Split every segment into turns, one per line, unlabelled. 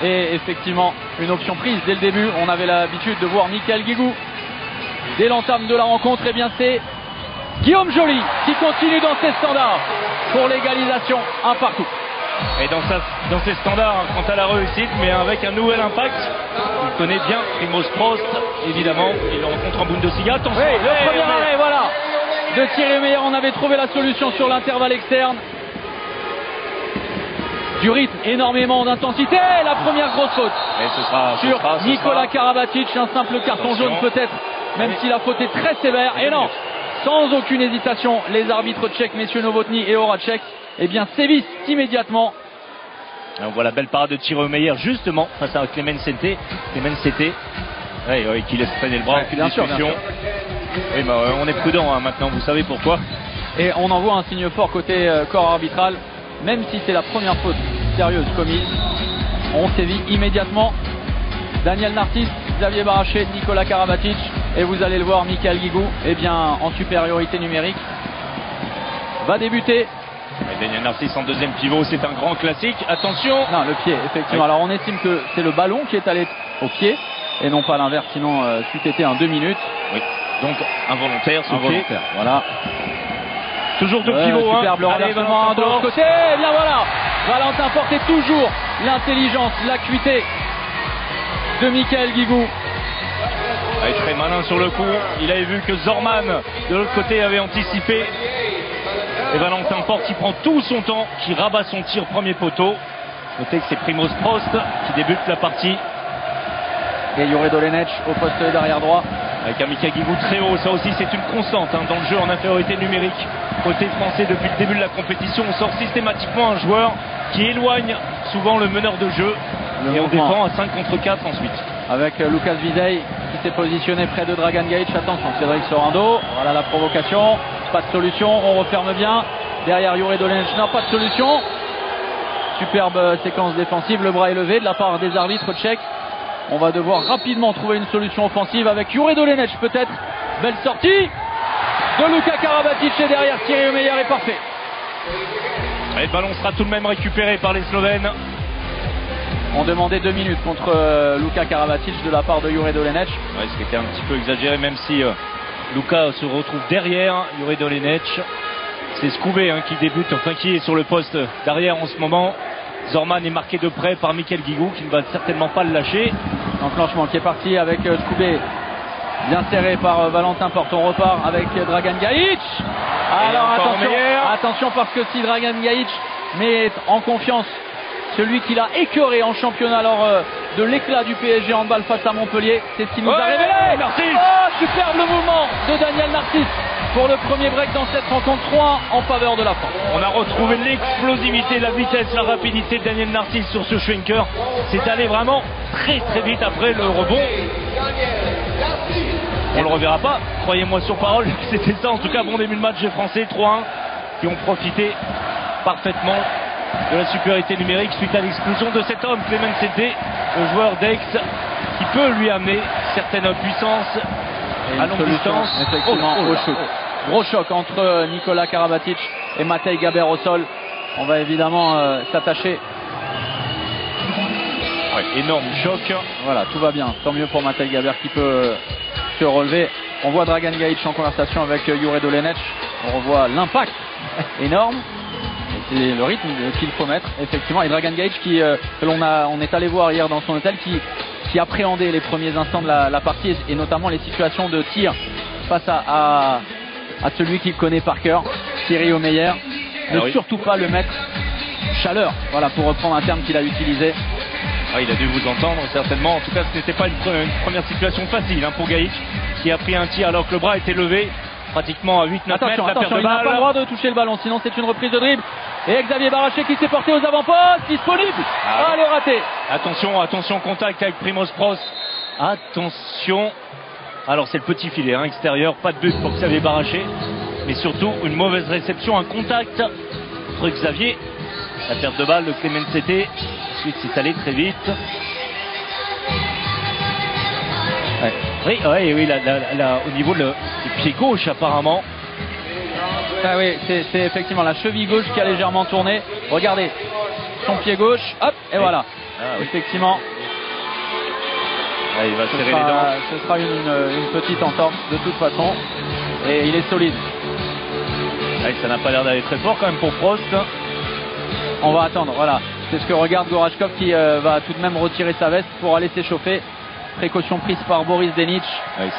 Et effectivement, une option prise dès le début. On avait l'habitude de voir Michael Guigou dès l'entame de la rencontre. Et bien c'est Guillaume Joly qui continue dans ses standards pour l'égalisation, un partout.
Et dans ses standards, quant à la réussite, mais avec un nouvel impact. Il connaît bien Primoz Prost, évidemment. Il le rencontre en Bundesliga. Attention,
oui, le premier arrêt, voilà, de Thierry Meyer. On avait trouvé la solution sur l'intervalle externe. Du rythme, énormément d'intensité. La première grosse faute sur Nikola Karabatic. Un simple carton jaune peut-être, même si la faute est très sévère. Et non, sans aucune hésitation, les arbitres tchèques, messieurs Novotny et Horacek, eh bien sévissent immédiatement.
Et on voit la belle parade de Thierry Meyer justement face à Clément Sete. Qui laisse traîner le bras.
Bien sûr.
Et on est prudent maintenant, vous savez pourquoi.
Et on envoie un signe fort côté corps arbitral. Même si c'est la première faute sérieuse commise, on sévit immédiatement. Daniel Narcisse, Xavier Baraché, Nikola Karabatic, et vous allez le voir, Michael Guigou, eh bien en supériorité numérique, va débuter.
Et Daniel Narcisse en deuxième pivot, c'est un grand classique. Attention.
Non, le pied, effectivement. Oui. Alors on estime que c'est le ballon qui est allé au pied et non pas l'inverse, sinon c'eût été en 2 minutes.
Oui. Donc involontaire, ce pied.
Voilà.
Toujours de pivot,
superbe renversement de l'autre côté. Et bien voilà, Valentin Porte toujours l'intelligence, l'acuité de Michael Guigou.
Il est très malin sur le coup. Il avait vu que Zorman de l'autre côté avait anticipé. Et Valentin Porte qui prend tout son temps, qui rabat son tir premier poteau. Notez que c'est Primoz Prost qui débute la partie.
Et Jure Dolenech au poste d'arrière droit.
Avec un Michael Guigou très haut, ça aussi c'est une constante dans le jeu en infériorité numérique. Côté français, depuis le début de la compétition, on sort systématiquement un joueur qui éloigne souvent le meneur de jeu. Et on défend à 5 contre 4 ensuite.
Avec Lucas Vizey qui s'est positionné près de Dragan Gajic. Attention, Cédric Sorando. Voilà la provocation. Pas de solution, on referme bien. Derrière Jure Dolenech, n'a pas de solution. Superbe séquence défensive, le bras élevé de la part des arbitres tchèques. On va devoir rapidement trouver une solution offensive avec Jure Dolenech peut-être. Belle sortie de Luka Karabatic et derrière Thierry Meyer est parfait.
Et le ballon sera tout de même récupéré par les Slovènes.
On demandait 2 minutes contre Luka Karabatic de la part de Jure Dolenech.
Ouais, ce qui était un petit peu exagéré, même si Luka se retrouve derrière Jure Dolenech. C'est Skoubé qui débute, qui est sur le poste d'arrière en ce moment. Zorman est marqué de près par Michael Guigou qui ne va certainement pas le lâcher.
Enclenchement qui est parti avec Skoubé, bien serré par Valentin Porte. On repart avec Dragan Gajic. Alors attention parce que si Dragan Gajic met en confiance celui qu'il a écœuré en championnat lors de l'éclat du PSG handball face à Montpellier, c'est ce qui nous a révélé. Superbe le mouvement de Daniel Narcisse pour le premier break dans cette rencontre. 3 en faveur de la France.
On a retrouvé l'explosivité, la vitesse, la rapidité de Daniel Narcisse sur ce Schwenker. C'est allé vraiment très très vite après le rebond. On le reverra pas, croyez-moi sur parole, c'était ça. En tout cas, bon début de match des Français, 3-1, qui ont profité parfaitement de la supériorité numérique suite à l'explosion de cet homme, Clément Sete, le joueur d'Aix, qui peut lui amener certaines puissances à longue distance.
Effectivement, gros choc entre Nikola Karabatic et Matej Gaber au sol. On va évidemment s'attacher.
Ouais, énorme choc.
Voilà, tout va bien. Tant mieux pour Matej Gaber qui peut se relever. On voit Dragan Gajic en conversation avec Jure Dolenech. On revoit l'impact énorme. C'est le rythme qu'il faut mettre, effectivement. Et Dragan Gajic on est allé voir hier dans son hôtel, qui appréhendait les premiers instants de la partie et notamment les situations de tir face à celui qu'il connaît par cœur, Thierry Meyer. Ne surtout pas le mettre chaleur, voilà, pour reprendre un terme qu'il a utilisé.
Il a dû vous entendre certainement. En tout cas, ce n'était pas une première situation facile pour Gajic, qui a pris un tir alors que le bras était levé. Pratiquement à 8-9 mètres,
attention, il n'a pas le droit de toucher le ballon, sinon c'est une reprise de dribble. Et Xavier Baraché qui s'est porté aux avant-postes, disponible. Le raté.
Attention, contact avec Primoz Prost. Attention. Alors c'est le petit filet extérieur, pas de but pour Xavier Baraché. Mais surtout une mauvaise réception, un contact entre Xavier. La perte de balle de Clément Sete. Ensuite c'est allé très vite. Oui, au niveau du pied gauche apparemment.
Oui, c'est effectivement la cheville gauche qui a légèrement tourné. Regardez, son pied gauche, hop, et voilà.
Ah, oui.
Effectivement.
Là, il va serrer les dents.
Ce sera une petite entorse de toute façon. Et il est solide.
Ouais, ça n'a pas l'air d'aller très fort quand même pour Prost.
On va attendre, voilà. C'est ce que regarde Gorachkov qui va tout de même retirer sa veste pour aller s'échauffer. Précaution prise par Boris Denic.
Ouais,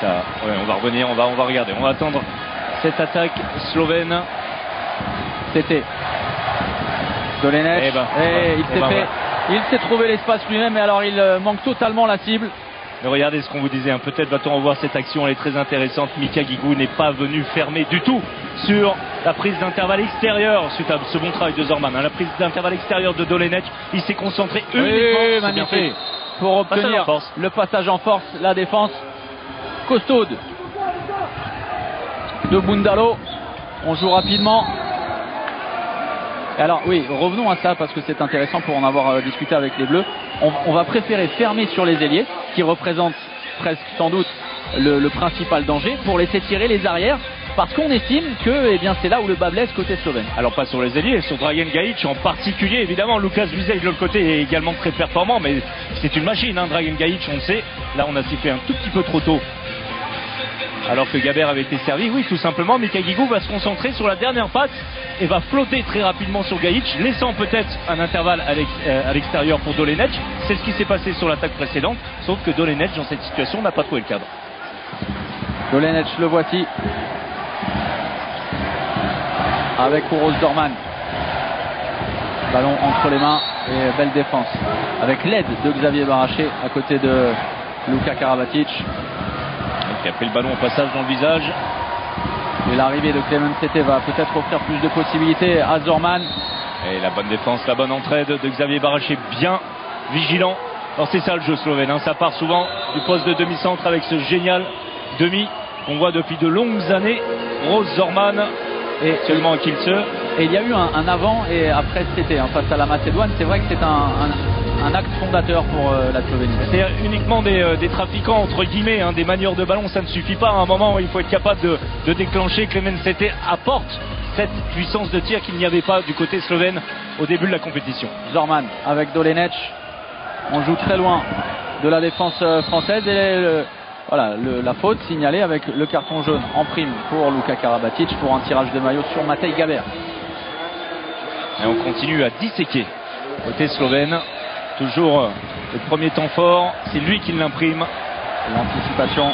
on va revenir, on va regarder. On va attendre cette attaque slovène.
C'était Dolenech. Il s'est trouvé l'espace lui-même, mais alors il manque totalement la cible.
Mais regardez ce qu'on vous disait, hein. Peut-être va-t-on revoir cette action, elle est très intéressante. Mika Guigou n'est pas venu fermer du tout sur la prise d'intervalle extérieure suite à ce bon travail de Zorman. Hein. La prise d'intervalle extérieure de Dolenech, il s'est concentré uniquement
magnifique, pour obtenir le passage en force, la défense costaude de Bundalo. On joue rapidement. Et alors oui, revenons à ça parce que c'est intéressant pour en avoir discuté avec les Bleus. On va préférer fermer sur les ailiers qui représentent presque sans doute le principal danger pour laisser tirer les arrières parce qu'on estime que c'est là où le bas blesse côté slovène.
Alors pas sur les ailiers, sur Dragan Gajic en particulier. Évidemment, Lukas Vizej de l'autre côté est également très performant, mais c'est une machine, hein, Dragan Gajic, on le sait. Là, on a sifflé un tout petit peu trop tôt. Alors que Gaber avait été servi, oui, tout simplement. Mika Guigou va se concentrer sur la dernière passe et va flotter très rapidement sur Gajic, laissant peut-être un intervalle à l'extérieur pour Dolenech. C'est ce qui s'est passé sur l'attaque précédente, sauf que Dolenech, dans cette situation, n'a pas trouvé le cadre.
Dolenech, le voici. Avec Uros Dorman. Ballon entre les mains et belle défense. Avec l'aide de Xavier Baraché à côté de Luka Karabatic.
Qui a pris le ballon au passage dans le visage.
Et l'arrivée de Clement Tete va peut-être offrir plus de possibilités à Zorman.
Et la bonne défense, la bonne entraide de Xavier Baraché, bien vigilant. Alors c'est ça le jeu slovène, hein. Ça part souvent du poste de demi-centre avec ce génial demi qu'on voit depuis de longues années. Rose Zorman et seulement à Kielce.
Et il y a eu un avant et après cet été face à la Macédoine. C'est vrai que c'est un acte fondateur pour la Slovénie.
C'est uniquement des trafiquants entre guillemets, hein, des manieurs de ballon, ça ne suffit pas. À un moment, il faut être capable de déclencher. Clement Tete apporte cette puissance de tir qu'il n'y avait pas du côté slovène au début de la compétition.
Zorman avec Dolenech. On joue très loin de la défense française et la faute signalée avec le carton jaune en prime pour Luka Karabatic pour un tirage de maillot sur Matej Gaber.
Et on continue à disséquer côté slovène. Toujours le premier temps fort, c'est lui qui l'imprime.
L'anticipation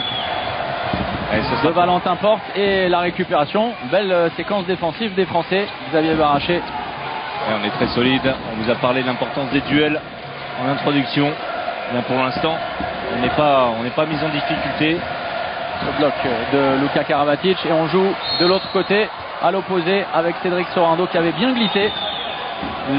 de Valentin Porte et la récupération. Belle séquence défensive des Français. Xavier Baraché.
Et on est très solide. On vous a parlé de l'importance des duels en introduction. Bien pour l'instant, on n'est pas mis en difficulté.
Le bloc de Luka Karabatic et on joue de l'autre côté à l'opposé avec Cédric Sorando qui avait bien glissé.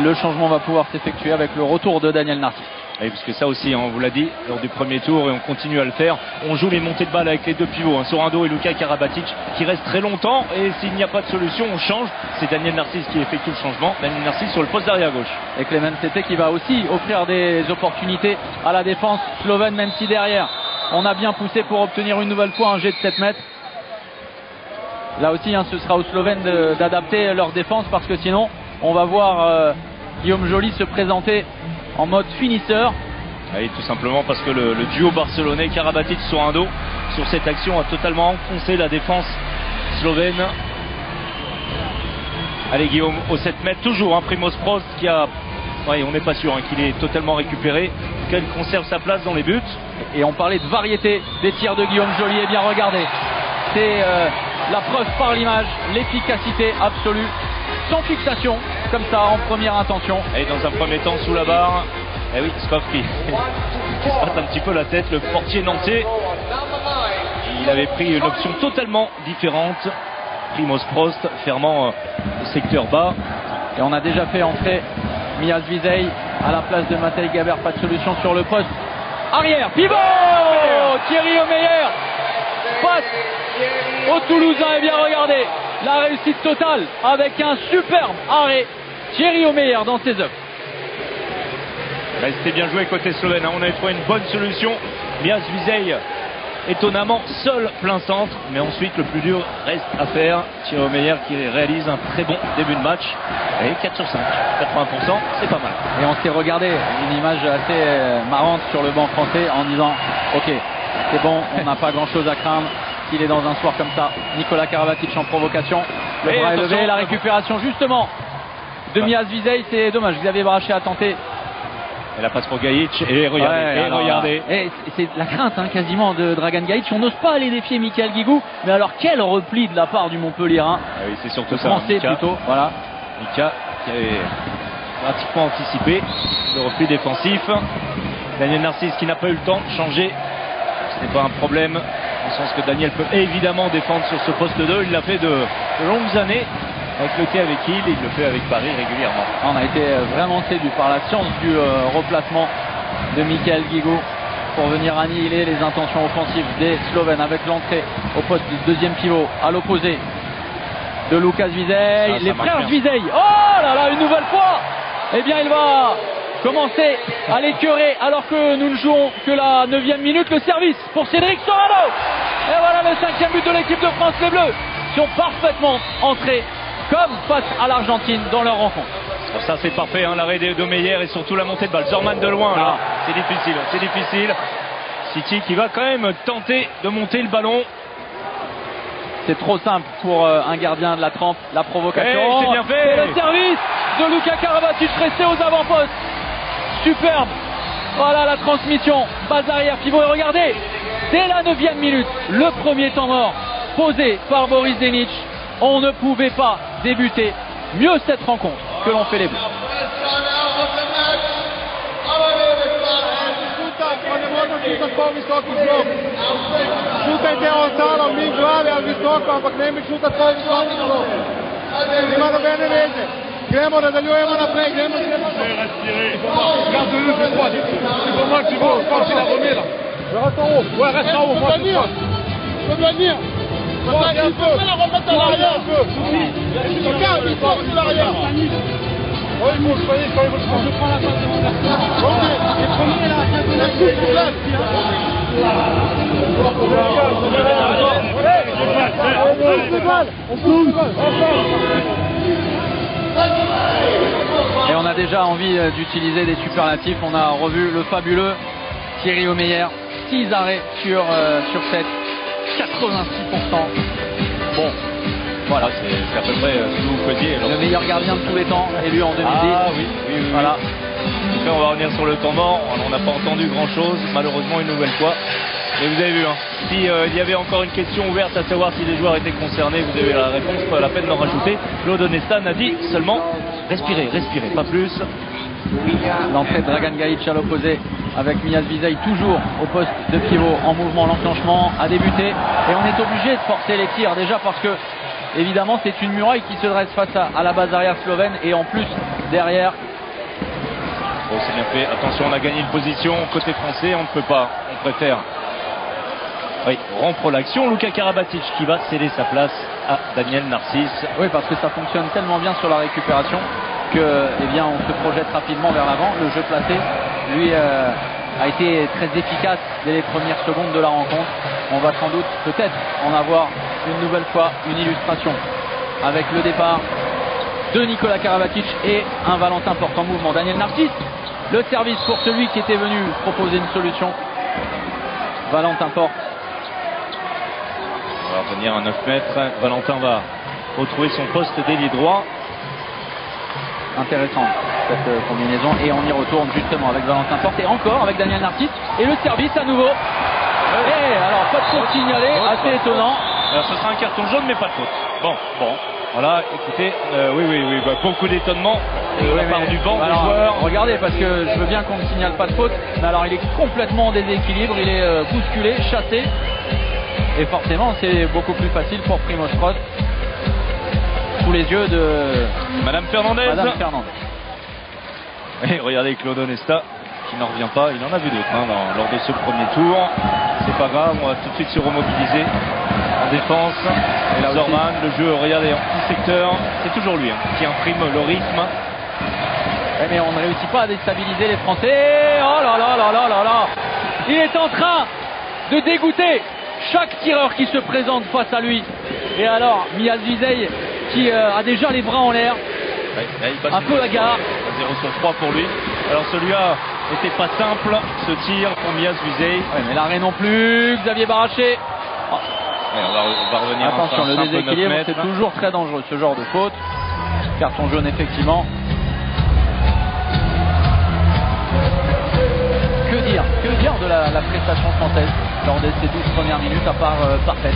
Le changement va pouvoir s'effectuer avec le retour de Daniel Narcisse.
Oui, parce que ça aussi, hein, on vous l'a dit lors du premier tour et on continue à le faire. On joue les montées de balle avec les deux pivots, hein, Sorando et Luka Karabatic, qui restent très longtemps. Et s'il n'y a pas de solution, on change. C'est Daniel Narcisse qui effectue le changement. Daniel Narcisse sur le poste d'arrière gauche.
Et Clement Tete qui va aussi offrir des opportunités à la défense slovène, même si derrière on a bien poussé pour obtenir une nouvelle fois un jet de 7 mètres. Là aussi, hein, ce sera aux Slovènes d'adapter leur défense parce que sinon on va voir Guillaume Joly se présenter en mode finisseur.
Oui, tout simplement parce que le duo barcelonais Karabatic-Sorando sur cette action a totalement enfoncé la défense slovène. Allez Guillaume, au 7 mètres toujours, hein, Primoz Prost qui a... Oui, on n'est pas sûr hein, qu'il est totalement récupéré, qu'il conserve sa place dans les buts.
Et on parlait de variété des tirs de Guillaume Joly. Et bien regardez, c'est la preuve par l'image, l'efficacité absolue. Sans fixation, comme ça, en première intention.
Et dans un premier temps, sous la barre, et oui, Skov qui se passe un petit peu la tête, le portier nantais. Il avait pris une option totalement différente. Primoz Prost, fermant le secteur bas.
Et on a déjà fait entrer Mias Vizej à la place de Matej Gaber. Pas de solution sur le poste. Arrière, pivot Thierry Omeyer passe au Toulousain. Et bien regardez, la réussite totale avec un superbe arrêt. Thierry Omeyer dans ses œuvres.
C'était bien joué côté slovène, hein. On avait trouvé une bonne solution. Mias Vizej étonnamment seul plein centre. Mais ensuite, le plus dur reste à faire. Thierry Omeyer qui réalise un très bon début de match. Et 4 sur 5, 80%, c'est pas mal.
Et on s'est regardé une image assez marrante sur le banc français en disant ok, c'est bon, on n'a pas grand chose à craindre. S'il est dans un soir comme ça, Nikola Karabatic en provocation. Le bras est levé, la récupération justement de Miaz Vizey, c'est dommage. Xavier Brachet a tenté.
Et la passe pour Gajic, et regardez, regardez.
Et c'est la crainte quasiment de Dragan Gajic. On n'ose pas aller défier Michael Guigou, mais alors quel repli de la part du Montpellierin.
Ah oui, c'est surtout ça.
Français
Mika,
plutôt, voilà.
Mika qui avait pratiquement anticipé le repli défensif. Daniel Narcisse qui n'a pas eu le temps de changer. Ce n'est pas un problème, en sens que Daniel peut évidemment défendre sur ce poste 2. Il l'a fait de longues années. Avec le thé avec Hill, il le fait avec Paris régulièrement.
On a été vraiment séduit par la science du replacement de Michael Guigou pour venir annihiler les intentions offensives des Slovènes avec l'entrée au poste de deuxième pivot à l'opposé de Lukas Vizey. Les frères Vizey, oh là là, une nouvelle fois. Eh bien il va commencer à l'écœurer alors que nous ne jouons que la 9e minute. Le service pour Cédric Sorano. Et voilà le 5e but de l'équipe de France. Les Bleus sont parfaitement entrés comme face à l'Argentine dans leur rencontre.
Ça c'est parfait, l'arrêt d'Omeyer et surtout la montée de balle. Zorman de loin, là, c'est difficile, c'est difficile. City qui va quand même tenter de monter le ballon.
C'est trop simple pour un gardien de la trempe, la provocation.
C'est bien fait.
Et le service de Luka Karabatic resté aux avant-postes. Superbe. Voilà la transmission, base arrière, pivot. Et regardez, dès la 9e minute, le premier temps mort posé par Boris Denic. On ne pouvait pas débuter mieux cette rencontre que l'ont fait les Bleus.
Gremo, nadaljujemo naprej, gremo naprej. Garde-le, fais droit. C'est pour moi que tu veux forcer la remire. Reste en haut. Ouais, reste en haut. Moi, je peux venir. Il faut la remettre à l'arrière un peu. Regarde, il faut de l'arrière. Oui, il faut le soigner quand il faut le prendre. Je prends la passe de mon adversaire. Ok. Et prenez la tête de la
Et on a déjà envie d'utiliser des superlatifs. On a revu le fabuleux Thierry Omeyer, 6 arrêts sur 7, 86%. Bon, voilà,
c'est à peu près ce que vous faisiez.
Le meilleur gardien de tous les temps, élu en 2010.
Ah oui.
Voilà.
Après, on va revenir sur le temps mort. On n'a pas entendu grand chose, malheureusement, une nouvelle fois. Mais vous avez vu, si il y avait encore une question ouverte à savoir si les joueurs étaient concernés, vous avez la réponse, pas la peine d'en rajouter. Claude Onesta n'a dit seulement respirez, pas plus.
L'entrée de Dragan Gajic à l'opposé avec Miaz Vizey toujours au poste de pivot en mouvement. L'enclenchement a débuté et on est obligé de forcer les tirs déjà parce que évidemment c'est une muraille qui se dresse face à la base arrière slovène et en plus derrière.
Bon, c'est bien fait, attention, on a gagné une position côté français, on ne peut pas, on préfère rompre l'action. Luka Karabatic qui va céder sa place à Daniel Narcisse.
Oui, parce que ça fonctionne tellement bien sur la récupération que on se projette rapidement vers l'avant. Le jeu placé lui a été très efficace dès les premières secondes de la rencontre. On va sans doute peut-être en avoir une nouvelle fois une illustration avec le départ de Nikola Karabatic et un Valentin Porte en mouvement. Daniel Narcisse, le service pour celui qui était venu proposer une solution. Valentin Porte.
On va revenir à 9 mètres. Valentin va retrouver son poste d'ailier droit.
Intéressant cette combinaison et on y retourne justement avec Valentin Porte et encore avec Daniel Narcisse et le service à nouveau. Et alors pas de faute signalée, assez étonnant.
Alors ce sera un carton jaune mais pas de faute. Bon. Voilà, écoutez, oui, beaucoup d'étonnement de la part du banc des joueurs.
Regardez, parce que je veux bien qu'on ne signale pas de faute, mais alors il est complètement en déséquilibre, il est bousculé, chassé, et forcément c'est beaucoup plus facile pour Primož Kroos sous les yeux de
Madame Fernandez. Et regardez Claude Onesta qui n'en revient pas, il en a vu d'autres lors de ce premier tour. C'est pas grave, on va tout de suite se remobiliser en défense. Et là Zorman, le jeu, regardez, en petit secteur, c'est toujours lui qui imprime le rythme.
Mais on ne réussit pas à déstabiliser les Français. Oh là là là là là là. Il est en train de dégoûter chaque tireur qui se présente face à lui. Et alors, Miaz Vizey qui a déjà les bras en l'air, un peu hagard.
0 sur 3 pour lui. Alors celui-là n'était pas simple, ce tir pour Miaz Vizey.
Ouais, mais l'arrêt non plus, Xavier Baraché.
Ouais, on va revenir.
Attention, le déséquilibre, c'est toujours très dangereux ce genre de faute. Carton jaune effectivement. Que dire de la prestation française lors de ces 12 premières minutes, à part parfaite.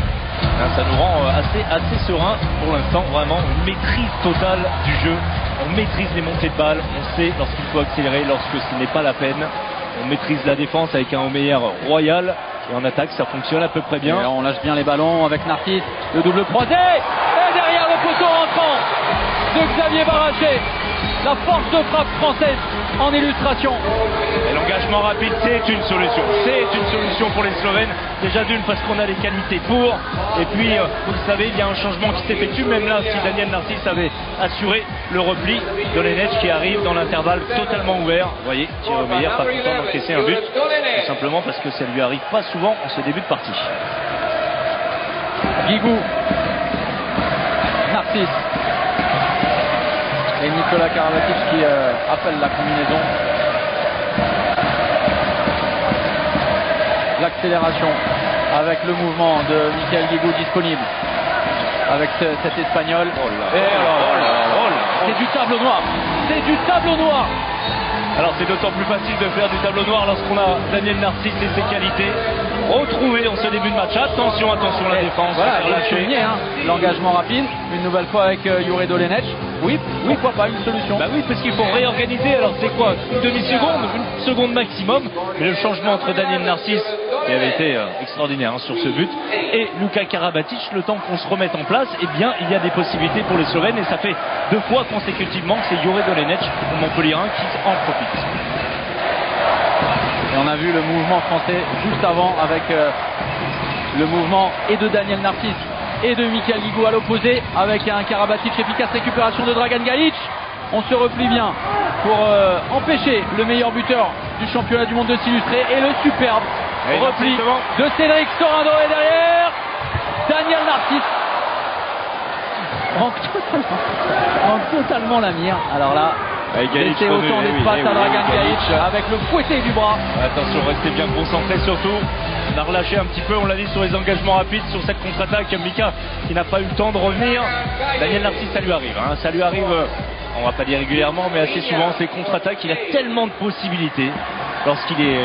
Ça nous rend assez serein pour l'instant, vraiment une maîtrise totale du jeu. On maîtrise les montées de balles, on sait lorsqu'il faut accélérer, lorsque ce n'est pas la peine. On maîtrise la défense avec un Omeyer royal. Et en attaque, ça fonctionne à peu près bien.
Et on lâche bien les ballons avec Narcisse, le double croisé. Et derrière le poteau rentrant de Xavier Baraché. La force de frappe française en illustration.
Et l'engagement rapide, c'est une solution. C'est une solution pour les Slovènes. Déjà d'une parce qu'on a les qualités pour. Et puis, vous le savez, il y a un changement qui s'effectue. Même là, si Daniel Narcisse avait assuré le repli de Lenec qui arrive dans l'intervalle totalement ouvert. Vous voyez, Thierry Omeyer pas content d'encaisser un but. Tout simplement parce que ça lui arrive pas souvent en ce début de partie.
Guigou, Narcisse et Nicolas Karabatic qui appelle la combinaison. L'accélération avec le mouvement de Michael Guigou disponible avec cet Espagnol. C'est du tableau noir. C'est du tableau noir.
Alors c'est d'autant plus facile de faire du tableau noir lorsqu'on a Daniel Narcisse et ses qualités retrouvées en ce début de match. Attention, attention la défense.
Voilà, l'engagement rapide, une nouvelle fois avec Jure Dolenec. Oui, pourquoi pas une solution.
Bah oui, parce qu'il faut réorganiser. Alors c'est quoi? Une demi-seconde, une seconde maximum. Mais le changement entre Daniel Narcisse, qui avait été extraordinaire sur ce but, et Luka Karabatic, le temps qu'on se remette en place, eh bien il y a des possibilités pour les Slovènes. Et ça fait 2 fois consécutivement que c'est Jure Dolenec, le Montpellierin, qui en profite.
Et on a vu le mouvement français juste avant avec le mouvement et de Daniel Narcisse et de Michael Guigou à l'opposé avec un Karabatic efficace, récupération de Dragan Gajic. On se replie bien pour empêcher le meilleur buteur du championnat du monde de s'illustrer et le superbe repli de Cédric Sorando et derrière Daniel Narcisse manque totalement la mire. Alors là, laissez autant d'espace à Dragan Gajic avec le fouetté du bras.
Attention, restez bien concentrés surtout. On a relâché un petit peu, on l'a dit, sur les engagements rapides, sur cette contre-attaque. Mika qui n'a pas eu le temps de revenir. Daniel Narcisse, ça lui arrive. Ça lui arrive, on va pas dire régulièrement, mais assez souvent, ces contre-attaques. Il a tellement de possibilités lorsqu'il est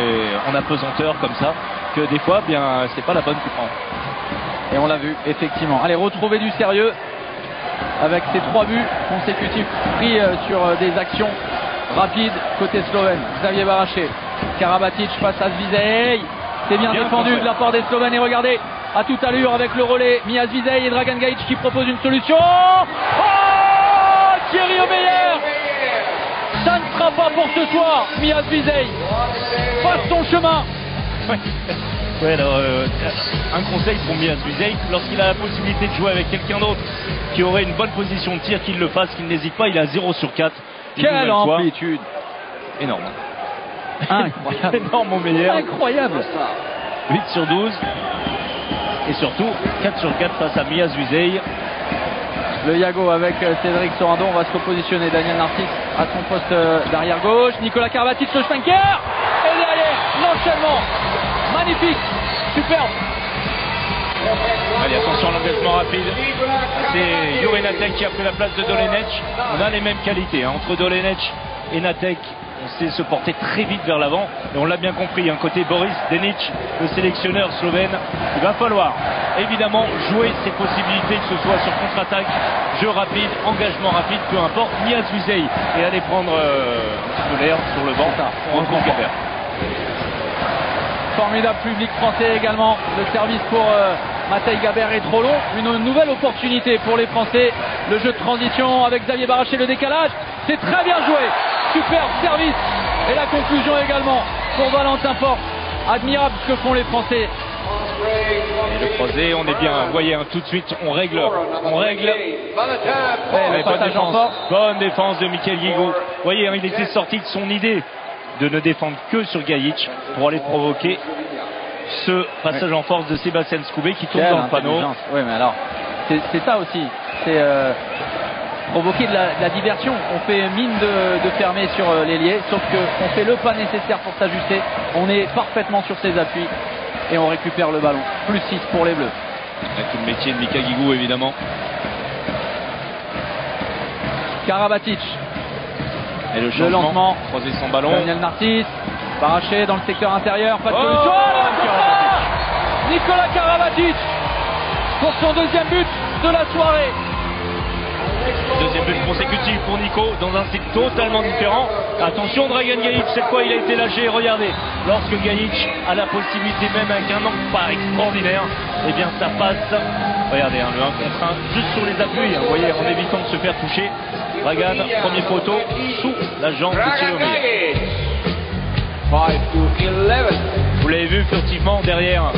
en apesanteur comme ça, que des fois, bien, c'est pas la bonne qu'il prend.
Et on l'a vu, effectivement. Allez, retrouver du sérieux avec ces 3 buts consécutifs pris sur des actions rapides côté slovène. Xavier Baraché, Karabatic face à Vizey. C'est bien défendu de la part des Slovènes et regardez à toute allure avec le relais Miaz Vizey et Dragan Gajic qui propose une solution. Oh, Thierry Omeyer, ça ne sera pas pour ce soir. Miaz Vizey passe son chemin.
Ouais, alors, un conseil pour Miaz Vizey, lorsqu'il a la possibilité de jouer avec quelqu'un d'autre qui aurait une bonne position de tir, qu'il le fasse, qu'il n'hésite pas. Il a 0 sur 4.
Quelle amplitude.
Énorme.
Incroyable.
Énorme Omeyer.
Incroyable.
8 sur 12. Et surtout 4 sur 4 face à Miaz Vizey.
Le Yago avec Cédric Sorando. On va se repositionner. Daniel Narcisse à son poste d'arrière gauche. Nicolas Karabatic, le Schwenker. Et derrière, l'enchaînement. Magnifique. Superbe.
Allez, attention à l'engagement rapide. C'est Jure Natek qui a pris la place de Dolenec. On a les mêmes qualités. Entre Dolenec et Natek, on sait se porter très vite vers l'avant. Et on l'a bien compris, côté Boris Denic, le sélectionneur slovène. Il va falloir évidemment jouer ses possibilités, que ce soit sur contre-attaque, jeu rapide, engagement rapide, peu importe. Miaz Vizey et aller prendre un petit peu l'air sur le banc. On retrouve Gabert.
Formidable public français également. Le service pour Matej Gabert est trop long. Une nouvelle opportunité pour les Français. Le jeu de transition avec Xavier Baraché, le décalage. C'est très bien joué. Superbe service. Et la conclusion également pour Valentin Porte. Admirable ce que font les Français.
Et le croisé, on est bien. Vous voyez, tout de suite, on règle. Bonne défense de Michael Guigou. Vous voyez, il était sorti de son idée de ne défendre que sur Gajic pour aller provoquer ce passage en force de Sébastien Scoubé qui tombe dans le panneau.
Oui, mais alors, c'est ça aussi. C'est provoquer de la diversion. On fait mine de fermer sur l'ailier, sauf qu'on fait le pas nécessaire pour s'ajuster. On est parfaitement sur ses appuis et on récupère le ballon. Plus 6 pour les Bleus.
Avec tout le métier de Mika Guigou, évidemment.
Karabatic.
Et le lancement, croiser son ballon.
Daniel Narcisse, Baraché dans le secteur intérieur. Pas de solution. Nicolas Karabatic pour son deuxième but de la soirée.
Deuxième but consécutif pour Nico dans un style totalement différent. Attention, Dragan Gajic, cette fois il a été lâché. Regardez, lorsque Gajic a la possibilité, même avec un angle pas extraordinaire, et bien ça passe. Regardez, le 1 contre 1 juste sur les appuis, vous voyez, en évitant de se faire toucher. Dragan, premier poteau, sous la jambe de Thierry Omeyer. Vous l'avez vu furtivement derrière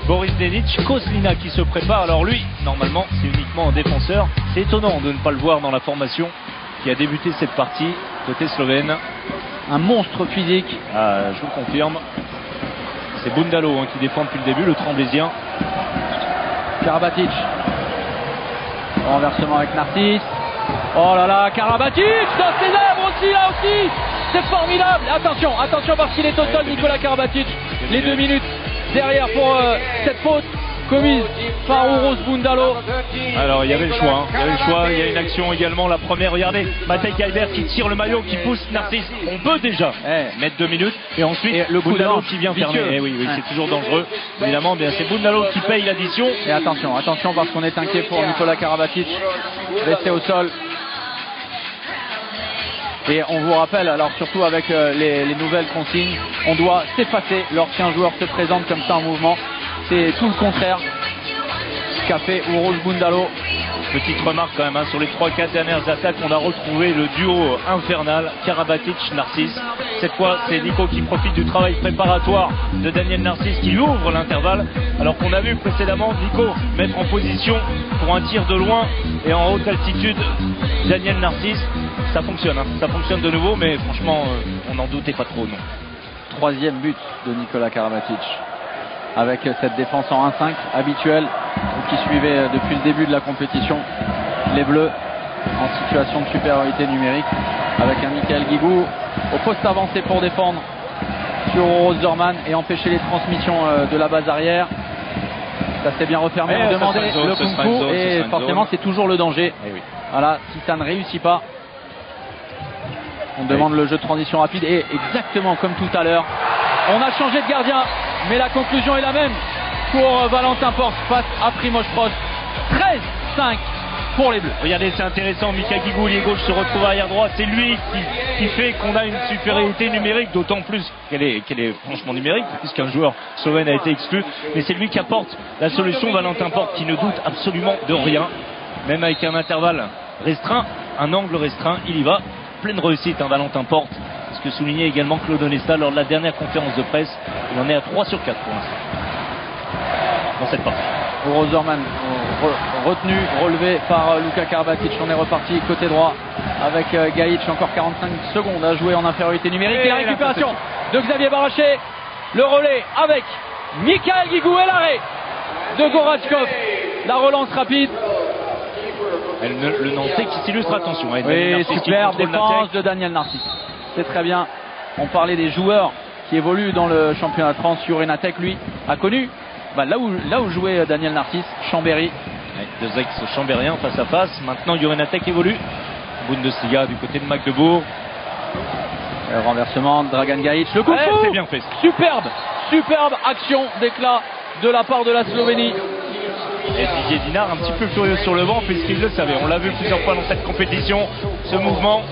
Boris Denic, Kozlina qui se prépare. Alors lui, normalement, c'est uniquement un défenseur. C'est étonnant de ne pas le voir dans la formation qui a débuté cette partie côté slovène.
Un monstre physique.
Je vous confirme. C'est Bundalo qui défend depuis le début, le Tremblésien.
Karabatic. Renversement avec Narcisse. Oh là là, Karabatic dans ses lèvres aussi, là aussi. C'est formidable. Attention parce qu'il est au sol, Nicolas Karabatic. Les 2 minutes derrière pour cette faute commise par Uros Bundalo.
Alors il y avait le choix, il y a une action également, la première, regardez, Matej Albert qui tire le maillot, qui pousse Narcisse. On peut déjà mettre 2 minutes et ensuite le Bundalo qui vient fermer. Oui, c'est toujours dangereux. Évidemment, bien c'est Bundalo qui paye l'addition.
Et attention parce qu'on est inquiet pour Nicolas Karabatic, resté au sol. Et on vous rappelle, alors surtout avec les nouvelles consignes, on doit s'effacer lorsqu'un joueur se présente comme ça en mouvement. C'est tout le contraire qu'a fait Uros Bundalo.
Petite remarque quand même, sur les 3-4 dernières attaques, on a retrouvé le duo infernal Karabatic-Narcisse. Cette fois, c'est Nico qui profite du travail préparatoire de Daniel Narcisse qui ouvre l'intervalle. Alors qu'on a vu précédemment Nico mettre en position pour un tir de loin et en haute altitude Daniel Narcisse. Ça fonctionne, ça fonctionne de nouveau, mais franchement, on n'en doutait pas trop, non.
3e but de Nicolas Karabatic. Avec cette défense en 1-5 habituelle qui suivait depuis le début de la compétition les Bleus en situation de supériorité numérique, avec un Michael Guigou au poste avancé pour défendre sur Uros Zorman et empêcher les transmissions de la base arrière. Ça s'est bien refermé, on demandait le kung-fu et forcément c'est toujours le danger. Voilà, si ça ne réussit pas, on demande le jeu de transition rapide et exactement comme tout à l'heure, on a changé de gardien, mais la conclusion est la même pour Valentin Porte face à Primož Prost. 13-5 pour les Bleus.
Regardez, c'est intéressant, Mika Guigou, lié gauche, se retrouve arrière droit. C'est lui qui fait qu'on a une supériorité numérique, d'autant plus qu'elle est franchement numérique, puisqu'un joueur slovène a été exclu. Mais c'est lui qui apporte la solution, Valentin Porte, qui ne doute absolument de rien. Même avec un intervalle restreint, un angle restreint, il y va. Pleine réussite, Valentin Porte. Ce que soulignait également Claude Onesta lors de la dernière conférence de presse. Il en est à 3 sur 4 pour l'instant dans cette partie.
Uros Zorman retenu, relevé par Luka Karabatic. On est reparti côté droit avec Gajic. Encore 45 secondes à jouer en infériorité numérique. Et la récupération de Xavier Baraché. Le relais avec Michael Guigou et l'arrêt de Goratchkov. La relance rapide.
Le Nantais qui s'illustre, attention.
Oui, super défense de Daniel Narcisse. C'est très bien. On parlait des joueurs qui évoluent dans le championnat de France. Jurenatek, lui, a connu là où jouait Daniel Narcisse, Chambéry.
Deux ex-chambériens face à face. Maintenant, Jurenatek évolue. Bundesliga du côté de Magdebourg.
Renversement de Dragan Gajic. Le coup
c'est bien fait.
Superbe action d'éclat de la part de la Slovénie.
Et Didier Dinard un petit peu furieux sur le banc puisqu'il le savait. On l'a vu plusieurs fois dans cette compétition. Ce mouvement,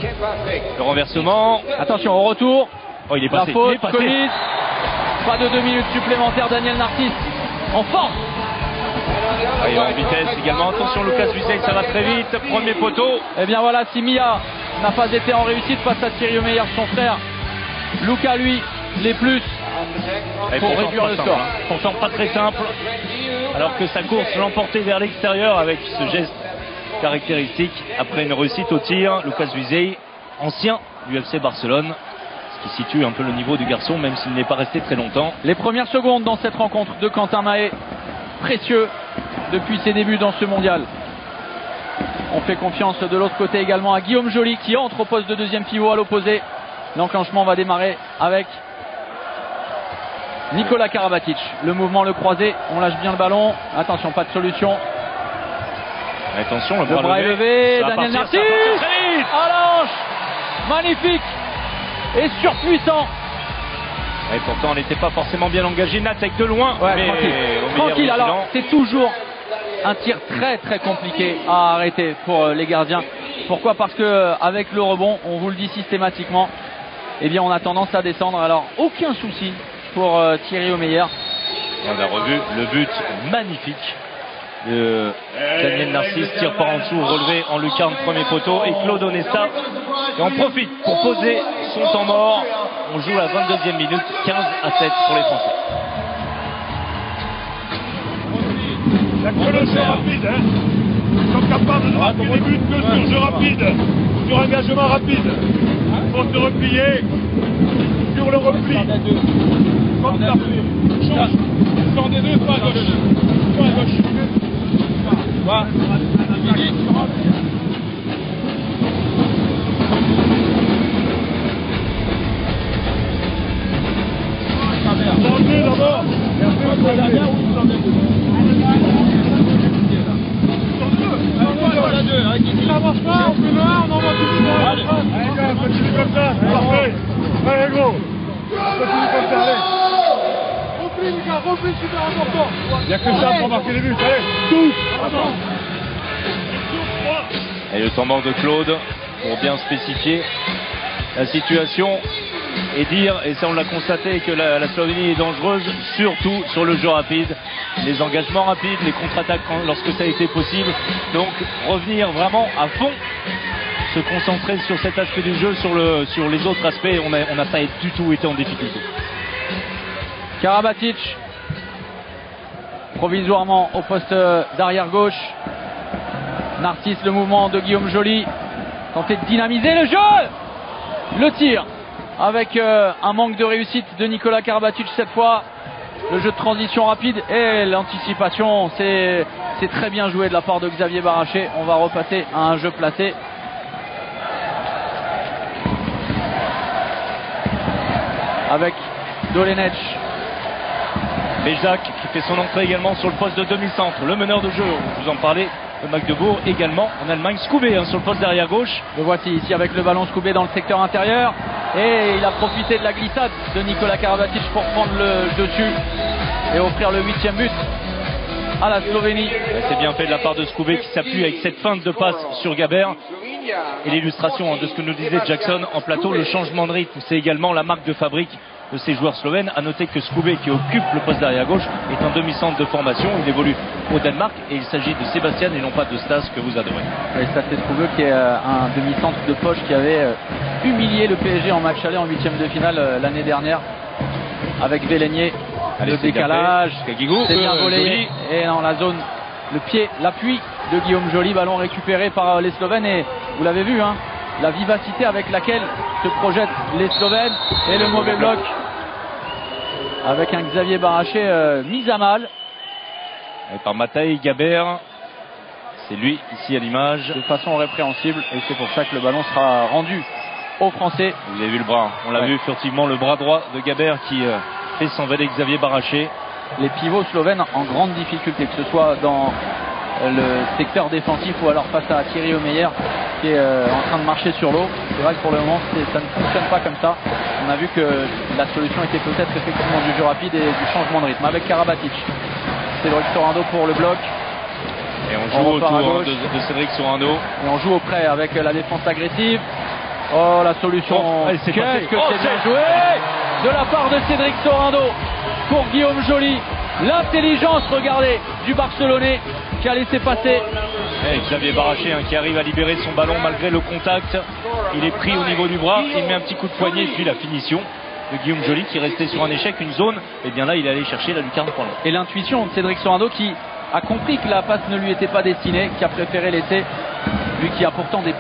le renversement.
Attention au retour.
Oh, il est passé.
La faute commise. Pas de 2 minutes supplémentaires. Daniel Narcisse en force.
Et en vitesse également. Attention, Lucas Visey, ça va très vite. Premier poteau.
Et bien voilà, si Mia n'a pas été en réussite face à Thierry Omeyer, son frère, Luca, lui, les plus pour réduire le score.
Pourtant pas très simple. Alors que sa course l'emportait vers l'extérieur avec ce geste caractéristique après une réussite au tir. Lucas Visey, ancien du FC Barcelone. qui situe un peu le niveau du garçon, même s'il n'est pas resté très longtemps.
Les premières secondes dans cette rencontre de Quentin Mahé, précieux depuis ses débuts dans ce mondial. On fait confiance de l'autre côté également à Guillaume Joly qui entre au poste de deuxième pivot à l'opposé. L'enclenchement va démarrer avec Nikola Karabatic. Le mouvement, le croisé, on lâche bien le ballon. Attention, pas de solution.
Attention, le
bras élevé, Daniel Narcisse à la hanche, magnifique et surpuissant.
Et pourtant, on n'était pas forcément bien engagé. Nat avec de loin,
ouais,
mais
tranquille. Alors, c'est toujours un tir très très compliqué à arrêter pour les gardiens. Pourquoi? Parce que avec le rebond, on vous le dit systématiquement, eh bien on a tendance à descendre. Alors aucun souci pour Thierry Omeyer.
On a revu le but magnifique de Daniel Narcisse, tire par en dessous, relevé en lucarne, premier poteau, et Claude Onesta. Et on profite pour poser son temps mort. On joue la 22e minute, 15-7 pour les Français.
Il n'y a que le jeu rapide, hein. Ils sont capables de marquer des buts que sur jeu rapide, sur engagement rapide. Il faut se replier sur le repli. Comme ça. Change. Sors des deux, pas à gauche. Pas à gauche. Voilà. Attendez d'abord. Ça marche pas, on fait le 1, on envoie tout le monde. Allez, continue comme ça, parfait. Allez gros, continue comme ça, allez. Repli les gars, repli super important. Il n'y a que ça pour marquer les buts, allez, tout.
Et le temps mort de Claude pour bien spécifier la situation et dire, et ça on l'a constaté, que la Slovénie est dangereuse, surtout sur le jeu rapide, les engagements rapides, les contre-attaques lorsque ça a été possible. Donc revenir vraiment à fond, se concentrer sur cet aspect du jeu, sur les autres aspects, on n'a pas du tout été en difficulté.
Karabatic provisoirement au poste d'arrière gauche. Narcisse, le mouvement de Guillaume Joly, tenter de dynamiser le jeu, le tir avec un manque de réussite de Nikola Karabatic cette fois. Le jeu de transition rapide et l'anticipation, c'est très bien joué de la part de Xavier Baraché. On va repasser à un jeu placé. Avec Dolenech.
Béjac qui fait son entrée également sur le poste de demi-centre. Le meneur de jeu, je vous en parlais, de Magdebourg également en Allemagne. Scoubé sur le poste d'arrière gauche.
Le voici ici avec le ballon. Scoubé dans le secteur intérieur. Et il a profité de la glissade de Nikola Karabatic pour prendre le dessus et offrir le 8e but à la Slovénie.
C'est bien fait de la part de Scoubé qui s'appuie avec cette feinte de passe sur Gabert. Et l'illustration de ce que nous disait Jackson en plateau, le changement de rythme, c'est également la marque de fabrique de ces joueurs slovènes. À noter que Scoubé, qui occupe le poste d'arrière gauche, est un demi-centre de formation. Il évolue au Danemark et il s'agit de Sébastien et non pas de Stas que vous adorez.
Et Stas Scoubé qui est un demi-centre de poche qui avait humilié le PSG en match aller en 8e de finale l'année dernière avec Vélénier. Le décalage, c'est bien volé et dans la zone, le pied, l'appui de Guillaume Joly, ballon récupéré par les Slovènes et vous l'avez vu, hein, la vivacité avec laquelle se projettent les Slovènes et le mauvais bloc avec un Xavier Baraché mis à mal.
Et par Matej Gabert, c'est lui ici à l'image.
De façon répréhensible et c'est pour ça que le ballon sera rendu aux Français.
Vous avez vu le bras, on l'a vu furtivement, le bras droit de Gabert qui fait s'envoler Xavier Baraché.
Les pivots slovènes en grande difficulté, que ce soit dans le secteur défensif ou alors face à Thierry Omeyer qui est en train de marcher sur l'eau. C'est vrai que pour le moment ça ne fonctionne pas comme ça. On a vu que la solution était peut-être effectivement du jeu rapide et du changement de rythme avec Karabatic. Cédric Sorando pour le bloc.
Et on joue autour de Cédric Sorando.
Et on joue auprès avec la défense agressive. Oh, la solution, qu'est-ce que c'est bien joué de la part de Cédric Sorando pour Guillaume Joly. L'intelligence, regardez, du Barcelonais qui a laissé passer.
Et Xavier Baraché qui arrive à libérer son ballon malgré le contact. Il est pris au niveau du bras, il met un petit coup de poignet et puis la finition de Guillaume Joly qui restait sur un échec, une zone. Et bien là, il est allé chercher la lucarne pour l'autre.
Et l'intuition de Cédric Sorando qui a compris que la passe ne lui était pas destinée, qui a préféré laisser, lui qui a pourtant des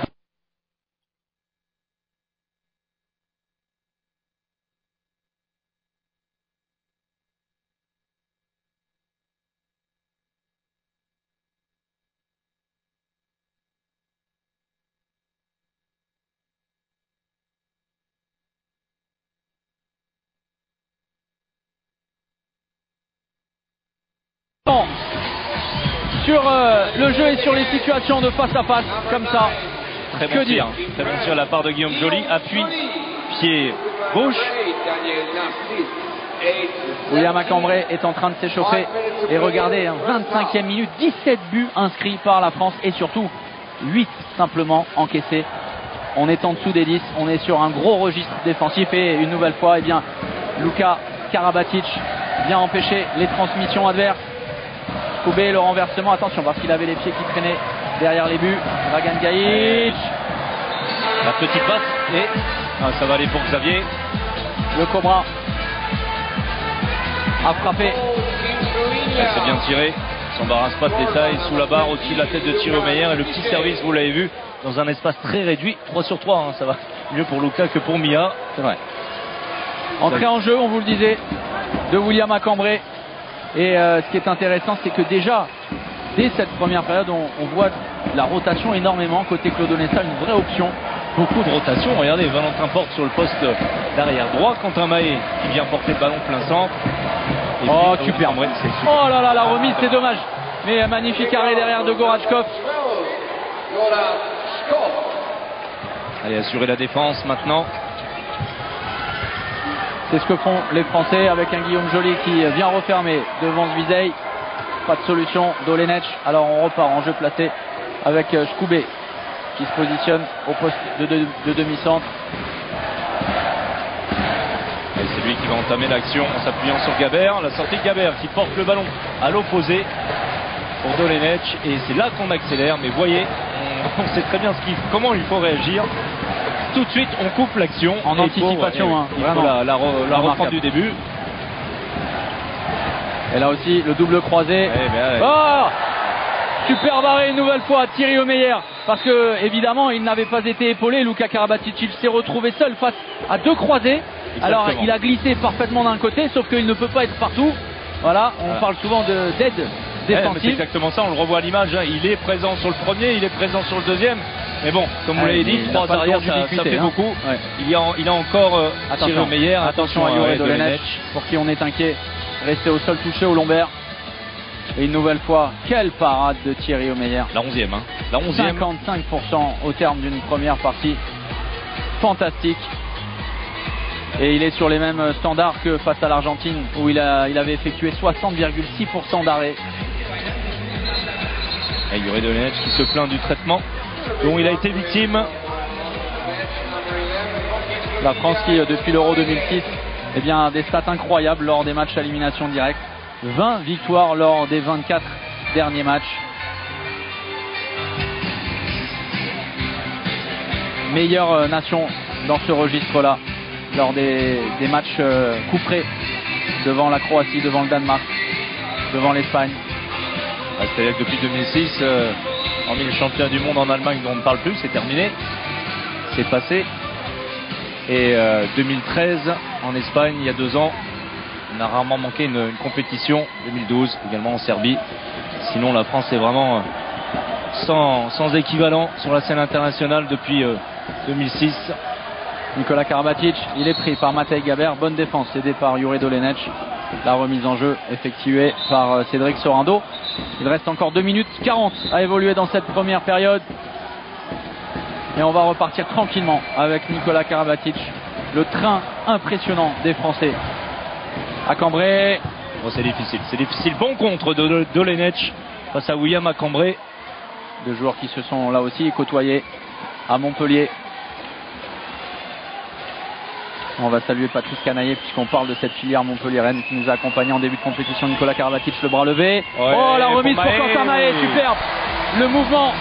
sur le jeu et sur les situations de face à face, comme ça.
Très bon tir, très bon tir de la part de Guillaume Joly. Appui, pied gauche.
William Macambré est en train de s'échauffer. Et regardez, 25e minute, 17 buts inscrits par la France et surtout 8 simplement encaissés. On est en dessous des 10, on est sur un gros registre défensif et une nouvelle fois, eh bien, Luka Karabatic vient empêcher les transmissions adverses. Koubé, le renversement, attention parce qu'il avait les pieds qui traînaient derrière les buts. Dragan Gaïc.
La petite passe et ça va aller pour Xavier.
Le Cobra a frappé.
C'est bien tiré. Il s'embarrasse pas de détail. Sous la barre, au-dessus de la tête de Thierry Omeyer. Et le petit service, vous l'avez vu, dans un espace très réduit. 3 sur 3, ça va mieux pour Luka que pour Mia.
C'est vrai. Entrée en jeu, on vous le disait, de William Macambré. Et ce qui est intéressant, c'est que déjà, dès cette première période, on voit la rotation énormément. Côté Claude Onesta, une vraie option.
Beaucoup de rotation. Regardez, Valentin Porte sur le poste d'arrière droit. Quentin Mahé qui vient porter le ballon plein centre. Et
oh,
puis,
super. Oh là là, la remise, c'est dommage. Mais magnifique arrêt derrière de Gorachkov.
Allez, assurer la défense maintenant.
C'est ce que font les Français avec un Guillaume Joly qui vient refermer devant Zvizdej. Pas de solution. Dolenech. Alors on repart en jeu placé avec Shkoubé qui se positionne au poste de demi-centre.
Et c'est lui qui va entamer l'action en s'appuyant sur Gabert. La sortie de Gabert qui porte le ballon à l'opposé pour Dolenech. Et c'est là qu'on accélère. Mais voyez, on sait très bien comment il faut réagir. Tout de suite, on coupe l'action.
En anticipation.
Il faut la reprendre du début.
Et là aussi, le double croisé. Oh, super barré une nouvelle fois, Thierry Omeyer. Parce que, évidemment, il n'avait pas été épaulé. Luka Karabatic, il s'est retrouvé seul face à deux croisés. Exactement. Alors, il a glissé parfaitement d'un côté, sauf qu'il ne peut pas être partout. Voilà, on parle souvent d'aide défensive.
C'est exactement ça, on le revoit à l'image. Il est présent sur le premier, il est présent sur le deuxième. Mais bon, comme vous l'avez dit, 3 arrière, ça fait beaucoup. Ouais. Il a encore Thierry Omeyer.
Attention à Yuri Dolenech, pour qui on est inquiet. Resté au sol touché au lombaire. Et une nouvelle fois, quelle parade de Thierry Omeyer.
La 11e. La 11e.
55% au terme d'une première partie. Fantastique. Et il est sur les mêmes standards que face à l'Argentine, où il avait effectué 60,6% d'arrêt.
Et Yuri Dolenech qui se plaint du traitement dont il a été victime.
La France qui, depuis l'Euro 2006, eh bien, a des stats incroyables lors des matchs à élimination directe. 20 victoires lors des 24 derniers matchs. Meilleure nation dans ce registre-là, lors des matchs couperés, devant la Croatie, devant le Danemark, devant l'Espagne.
C'est-à-dire que depuis 2006, hormis les champions du monde en Allemagne dont on ne parle plus, c'est terminé, c'est passé. Et 2013 en Espagne, il y a 2 ans, on a rarement manqué une compétition. 2012 également en Serbie. Sinon la France est vraiment sans équivalent sur la scène internationale depuis 2006.
Nikola Karabatic, il est pris par Matej Gabert. Bonne défense aidée par Yuri Dolenech. La remise en jeu effectuée par Cédric Sorando. Il reste encore 2 minutes 40 à évoluer dans cette première période. Et on va repartir tranquillement avec Nikola Karabatic. Le train impressionnant des Français. À Cambrai.
Bon, c'est difficile. Bon contre de Dolenech face à William Macambré.
2 joueurs qui se sont là aussi côtoyés à Montpellier. On va saluer Patrice Canaillé puisqu'on parle de cette filière montpelliéraine qui nous a accompagnés en début de compétition. Nikola Karabatic, le bras levé.
Ouais,
oh, la remise pour Quentin Mahé, superbe. Le mouvement.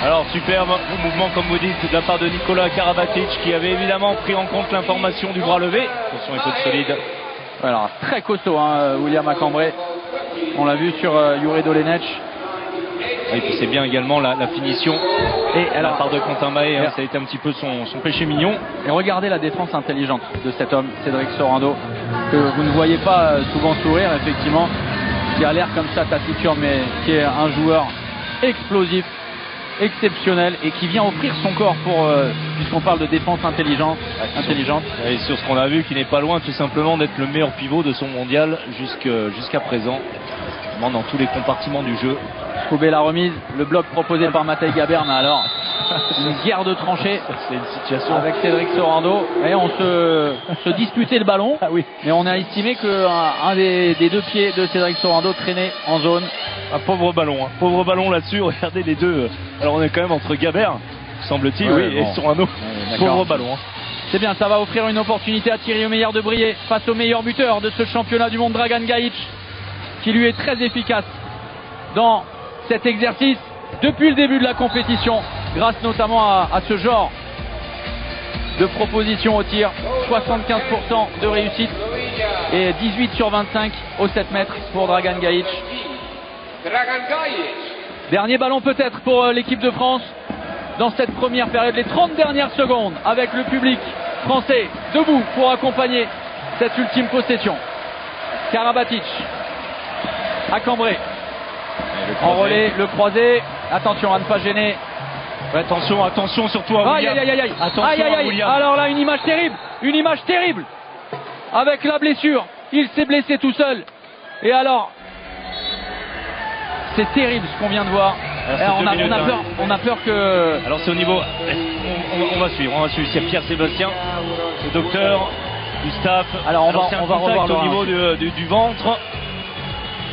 Alors superbe mouvement, comme vous dites, de la part de Nikola Karabatic qui avait évidemment pris en compte l'information du bras levé. Attention, il faut être solide.
Alors très costaud, William Macambré. On l'a vu sur Yuri Dolenech.
Et puis c'est bien également la finition et à la part de Quentin Mahé, ça a été un petit peu son péché mignon.
Et regardez la défense intelligente de cet homme, Cédric Sorando, que vous ne voyez pas souvent sourire, effectivement, qui a l'air comme ça taciturne, mais qui est un joueur explosif exceptionnel et qui vient offrir son corps pour, puisqu'on parle de défense intelligente.
Et sur ce qu'on a vu, qui n'est pas loin tout simplement d'être le meilleur pivot de son mondial jusqu'à présent, dans tous les compartiments du jeu.
Scoubé la remise, le bloc proposé par Matej Gaber, mais alors une guerre de tranchées.
C'est une situation
avec Cédric Sorando. Et on se disputait le ballon, mais on a estimé qu'un des deux pieds de Cédric Sorando traînait en zone.
Un pauvre ballon là-dessus. Regardez les deux. Alors on est quand même entre Gaber, semble-t-il, et Sorando. Pauvre ballon.
C'est bien, ça va offrir une opportunité à Thierry Omeyer de briller face au meilleur buteur de ce championnat du monde, Dragan Gajic, qui lui est très efficace dans cet exercice depuis le début de la compétition, grâce notamment à ce genre de proposition au tir. 75% de réussite et 18 sur 25 au 7 mètres pour Dragan Gajic. Dernier ballon peut-être pour l'équipe de France dans cette première période, les 30 dernières secondes, avec le public français debout pour accompagner cette ultime possession. Karabatic à Cambrai. En relais, le croisé. Attention à ne pas gêner.
Attention surtout à William.
Aïe. Alors là, une image terrible. Avec la blessure, il s'est blessé tout seul. Et alors, c'est terrible ce qu'on vient de voir. On a peur que...
Alors c'est au niveau... On va suivre. C'est Pierre-Sébastien, le docteur, du staff.
Alors on va revoir
au niveau du ventre.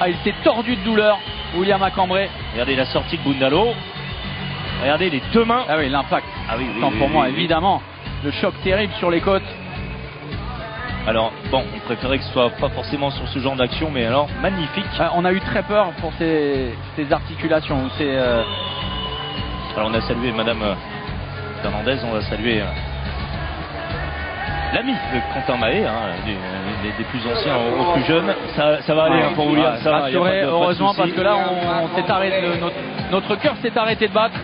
Il s'est tordu de douleur, William à Cambrai.
Regardez la sortie de Bundalo. Regardez les deux mains.
L'impact. Pour moi, évidemment. Le choc terrible sur les côtes.
Alors, on préférait que ce soit pas forcément sur ce genre d'action, mais alors, magnifique.
On a eu très peur pour ces articulations.
Alors, on a salué Madame Fernandez, on va saluer l'ami de Quentin Mahé, des plus anciens aux plus jeunes. Ça va aller pour William.
Heureusement, parce que là, on s'est arrêté, notre cœur s'est arrêté de battre.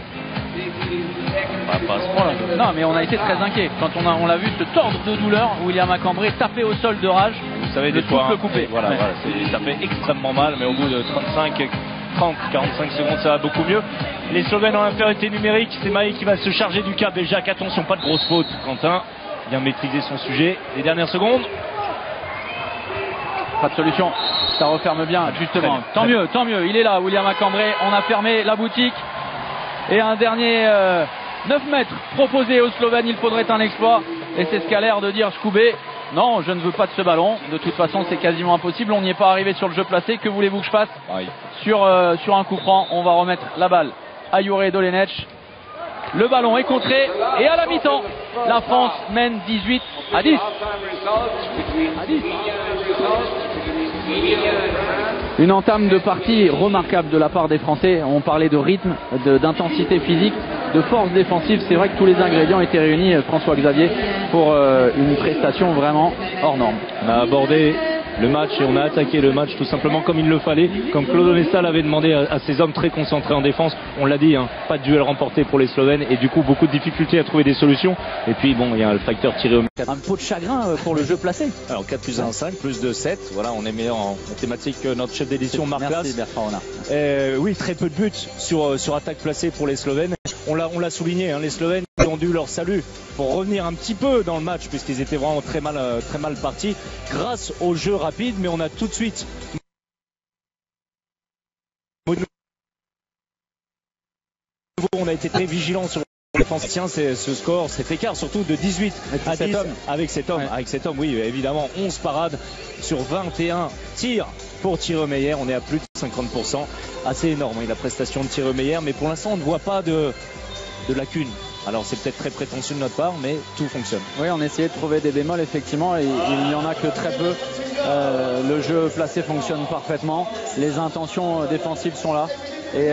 Pas à ce point-là.
Non, mais on a été très inquiets quand on l'a vu se tordre de douleur. William à Cambrai tapé au sol de rage.
Vous savez, des fois,
coupé.
Ça fait extrêmement mal, mais au bout de 30-45 secondes, ça va beaucoup mieux. Les Slovènes en infériorité numérique. C'est Mahé qui va se charger du cas. Béjac, attention, pas de grosse faute. Quentin bien maîtriser son sujet. Les dernières secondes.
Pas de solution. Ça referme bien, justement. Tant mieux. Il est là, William à Cambrai. On a fermé la boutique. Et un dernier 9 mètres proposé aux Slovènes. Il faudrait un exploit. Et c'est ce qu'a l'air de dire Scoubé. Non, je ne veux pas de ce ballon. De toute façon, c'est quasiment impossible. On n'y est pas arrivé sur le jeu placé. Que voulez-vous que je fasse sur un coup franc? On va remettre la balle à Jure Dolenec. Le ballon est contré. Et à la mi-temps, la France mène 18-10. Une entame de partie remarquable de la part des Français. On parlait de rythme, d'intensité physique, de force défensive. C'est vrai que tous les ingrédients étaient réunis, François Xavier, pour une prestation vraiment hors norme.
On a abordé le match et on a attaqué le match tout simplement comme il le fallait, comme Claude Onesta l'avait demandé à ses hommes très concentrés en défense. On l'a dit, pas de duel remporté pour les Slovènes et du coup beaucoup de difficultés à trouver des solutions. Et puis il y a le facteur tiré au milieu.
Un pot de chagrin pour le jeu placé.
Alors 4 plus 1, 5, plus de 7. Voilà, on est meilleur en mathématiques que notre chef d'édition Marc Lass.
Merci Bertrand Renard.
Oui, très peu de buts sur attaque placée pour les Slovènes. On l'a souligné, les Slovènes ont dû leur salut pour revenir un petit peu dans le match puisqu'ils étaient vraiment très mal partis grâce au jeu rapide, mais on a tout de suite on a été très vigilants sur la défense. Tiens, c'est ce score, cet écart surtout de 18 à 10 avec cet homme, oui, évidemment 11 parades sur 21 tirs pour Thierry Omeyer. On est à plus de 50%, assez énorme la prestation de Thierry Omeyer, mais pour l'instant on ne voit pas de lacunes. Alors c'est peut-être très prétentieux de notre part, mais tout fonctionne.
Oui, on essayait de trouver des bémols effectivement, et il n'y en a que très peu. Le jeu placé fonctionne parfaitement, les intentions défensives sont là, et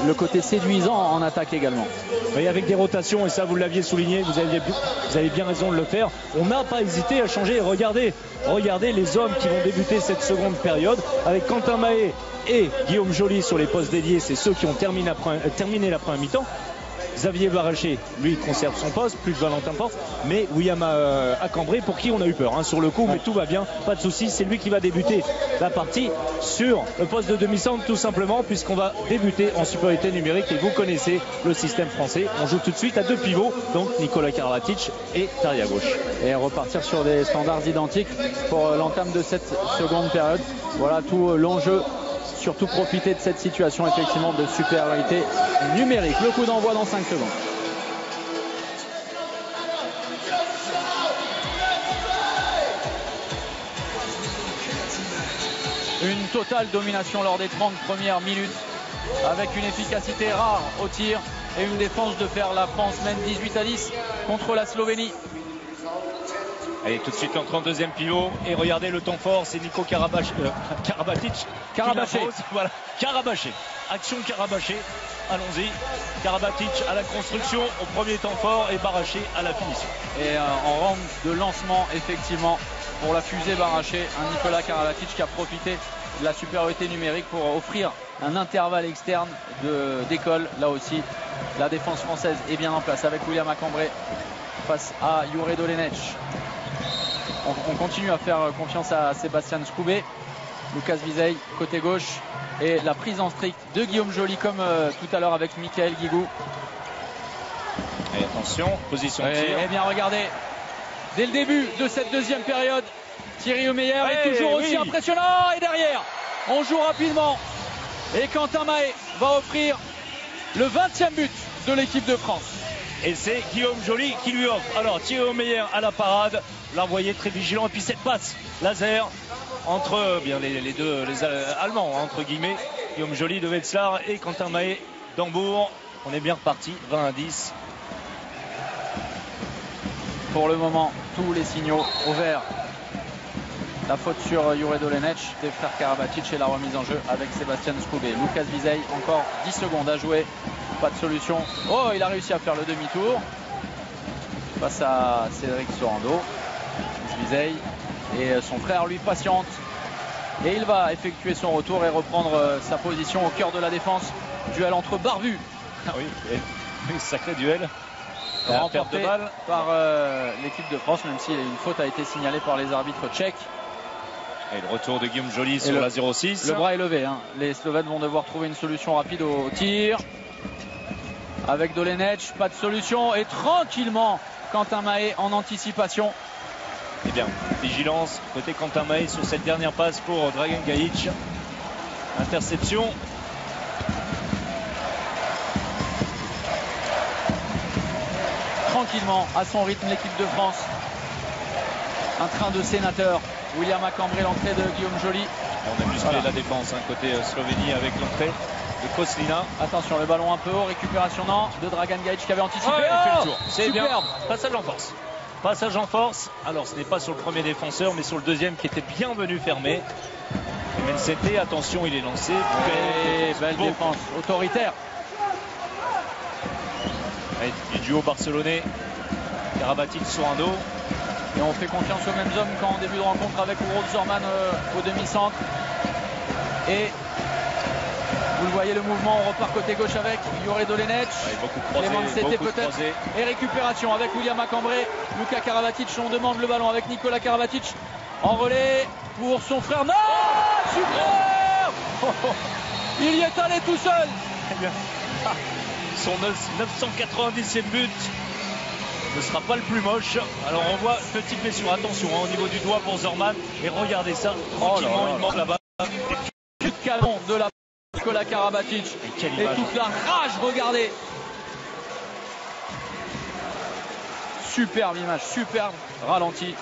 le côté séduisant en attaque également.
Oui, avec des rotations, et ça vous l'aviez souligné, vous avez bien raison de le faire. On n'a pas hésité à changer. Regardez les hommes qui vont débuter cette seconde période avec Quentin Mahé et Guillaume Joly sur les postes dédiés. C'est ceux qui ont terminé la première mi-temps. Xavier Baraché, lui, conserve son poste, plus de Valentin Porte, mais William Acambré, pour qui on a eu peur sur le coup, mais tout va bien, pas de soucis, c'est lui qui va débuter la partie sur le poste de demi-centre, tout simplement, puisqu'on va débuter en supériorité numérique, et vous connaissez le système français, on joue tout de suite à 2 pivots, donc Nikola Karabatic et Tari à gauche.
Et repartir sur des standards identiques pour l'entame de cette seconde période. Voilà tout l'enjeu. Surtout profiter de cette situation effectivement de supériorité numérique. Le coup d'envoi dans 5 secondes. Une totale domination lors des 30 premières minutes avec une efficacité rare au tir et une défense de fer. La France mène 18-10 contre la Slovénie.
Allez, tout de suite en 32e pivot, et regardez le temps fort, c'est Nico Karabatic. Voilà, Karabaché. Action Karabaché, allons-y. Karabatic à la construction au premier temps fort et Baraché à la finition.
Et en rampe de lancement, effectivement, pour la fusée Baraché, un Nikola Karabatic qui a profité de la supériorité numérique pour offrir un intervalle externe d'école. Là aussi, la défense française est bien en place avec William Acambré face à Jure Dolenec. On continue à faire confiance à Sébastien Skoubé. Lucas Vizey côté gauche et la prise en strict de Guillaume Joly comme tout à l'heure avec Michael Guigou.
Et attention, position de tir.
Et bien regardez, dès le début de cette deuxième période, Thierry Omeyer est toujours aussi impressionnant. Et derrière, on joue rapidement. Et Quentin Mahé va offrir le 20e but de l'équipe de France.
Et c'est Guillaume Joly qui lui offre. Alors Thierry Omeyer à la parade, là vous voyez très vigilant, et puis cette passe laser entre les deux Allemands, entre guillemets, Guillaume Joly de Wetzlar et Quentin Mahé d'Hambourg. On est bien reparti, 20-10.
Pour le moment, tous les signaux au vert. La faute sur Jure Dolenec des frères Karabatic et la remise en jeu avec Sébastien Skoubé. Lucas Vizey, encore 10 secondes à jouer. Pas de solution. Oh, il a réussi à faire le demi-tour face à Cédric Sorando. Vizey et son frère lui patiente. Et il va effectuer son retour et reprendre sa position au cœur de la défense. Duel entre barbus.
Ah oui, sacré duel.
Remporté par l'équipe de France, même si une faute a été signalée par les arbitres tchèques.
Et le retour de Guillaume Joly sur la 0-6.
Le bras est levé. Les Slovènes vont devoir trouver une solution rapide au tir. Avec Dolenec, pas de solution. Et tranquillement, Quentin Mahé en anticipation.
Eh bien, vigilance côté Quentin Mahé sur cette dernière passe pour Dragan Gajic. Interception.
Tranquillement, à son rythme, l'équipe de France. Un train de sénateur. William Acambré, l'entrée de Guillaume Joly.
On a musclé la défense côté Slovénie avec l'entrée de Koslina.
Attention, le ballon un peu haut, récupération de Dragan Gajic qui avait anticipé.
Il fait le tour. C'est
superbe.
Bien. Passage en force. Passage en force. Alors ce n'est pas sur le premier défenseur, mais sur le deuxième qui était bien venu fermer. Et Mencete, attention, il est lancé.
Belle défense autoritaire.
Allez, du duo barcelonais. Karabatic Sorando.
Et on fait confiance aux mêmes hommes qu'en début de rencontre avec Uroš Zorman au demi-centre. Et vous le voyez, le mouvement, on repart côté gauche avec Jure Dolenec.
Beaucoup
peut-être. Et récupération avec William Acambré. Luka Karabatic, on demande le ballon avec Nikola Karabatic. En relais pour son frère. Non, super. Il y est allé tout seul.
Son 990e but ne sera pas le plus moche. Alors on voit petite blessure, attention au niveau du doigt pour Zorman. Et regardez ça, tranquillement il manque là-bas.
Coup de canon de la Nikola Karabatic. Et toute la rage, regardez. Superbe image, superbe ralenti.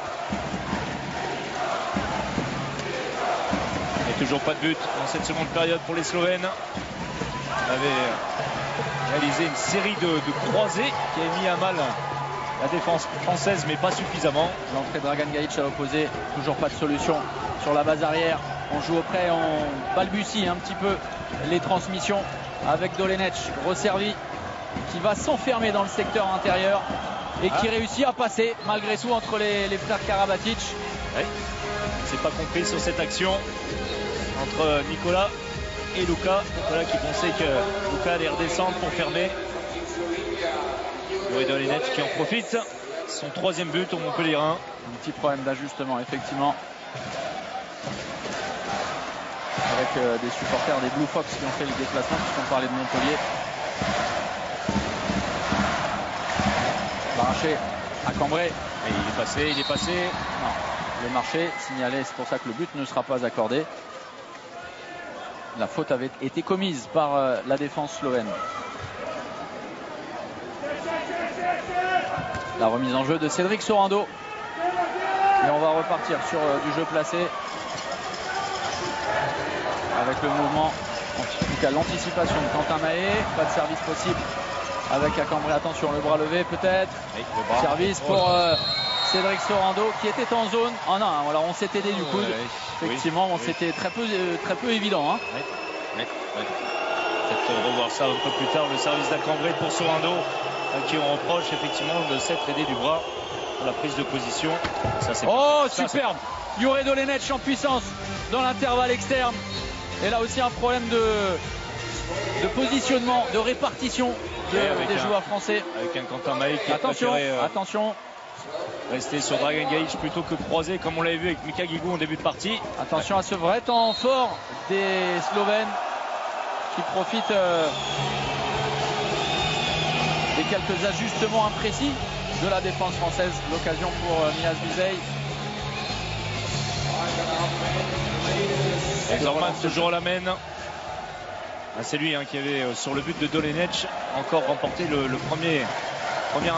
Et toujours pas de but dans cette seconde période pour les Slovènes. On avait réalisé une série de croisés qui a mis à mal la défense française, mais pas suffisamment.
L'entrée de Dragan Gajic à l'opposé, toujours pas de solution sur la base arrière. On joue auprès, on balbutie un petit peu les transmissions avec Dolenec, resservi, qui va s'enfermer dans le secteur intérieur et qui réussit à passer malgré tout entre les frères Karabatic.
Oui. C'est pas compris sur cette action entre Nicolas et Luka. Nicolas qui pensait que Luka allait redescendre pour fermer. Juré Dolenech qui en profite. Son 3e but au Montpellierin.
Un petit problème d'ajustement, effectivement. Avec des supporters des Blue Fox qui ont fait le déplacement, puisqu'on parlait de Montpellier. Barraché à Cambrai.
Et il est passé.
Non, le marché signalé, c'est pour ça que le but ne sera pas accordé. La faute avait été commise par la défense slovène. La remise en jeu de Cédric Sorando. Et on va repartir sur du jeu placé. Avec le mouvement, en tout cas l'anticipation de Quentin Mahé. Pas de service possible avec à Cambrai. Attention, le bras levé peut-être.
Oui,
Service pour Cédric Sorando qui était en zone. Oh non, alors on s'est aidé du coude. Effectivement, c'était très peu évident. Hein.
Oui. Peut-être revoir ça un peu plus tard. Le service d'Acambray pour Sorando, à qui on reproche effectivement de s'être aidé du bras pour la prise de position. Ça,
superbe. Juré Dolenech en puissance dans l'intervalle externe. Et là aussi un problème de positionnement, de répartition des joueurs français.
Avec un Quentin Mahé qui a préféré rester sur Dragan Gajic plutôt que croiser comme on l'avait vu avec Mika Guigou en début de partie.
Attention à ce vrai temps fort des Slovènes qui profitent des quelques ajustements imprécis de la défense française. L'occasion pour Milas Bizej.
Zorman toujours la mène. C'est lui qui avait sur le but de Dolenech encore remporté le premier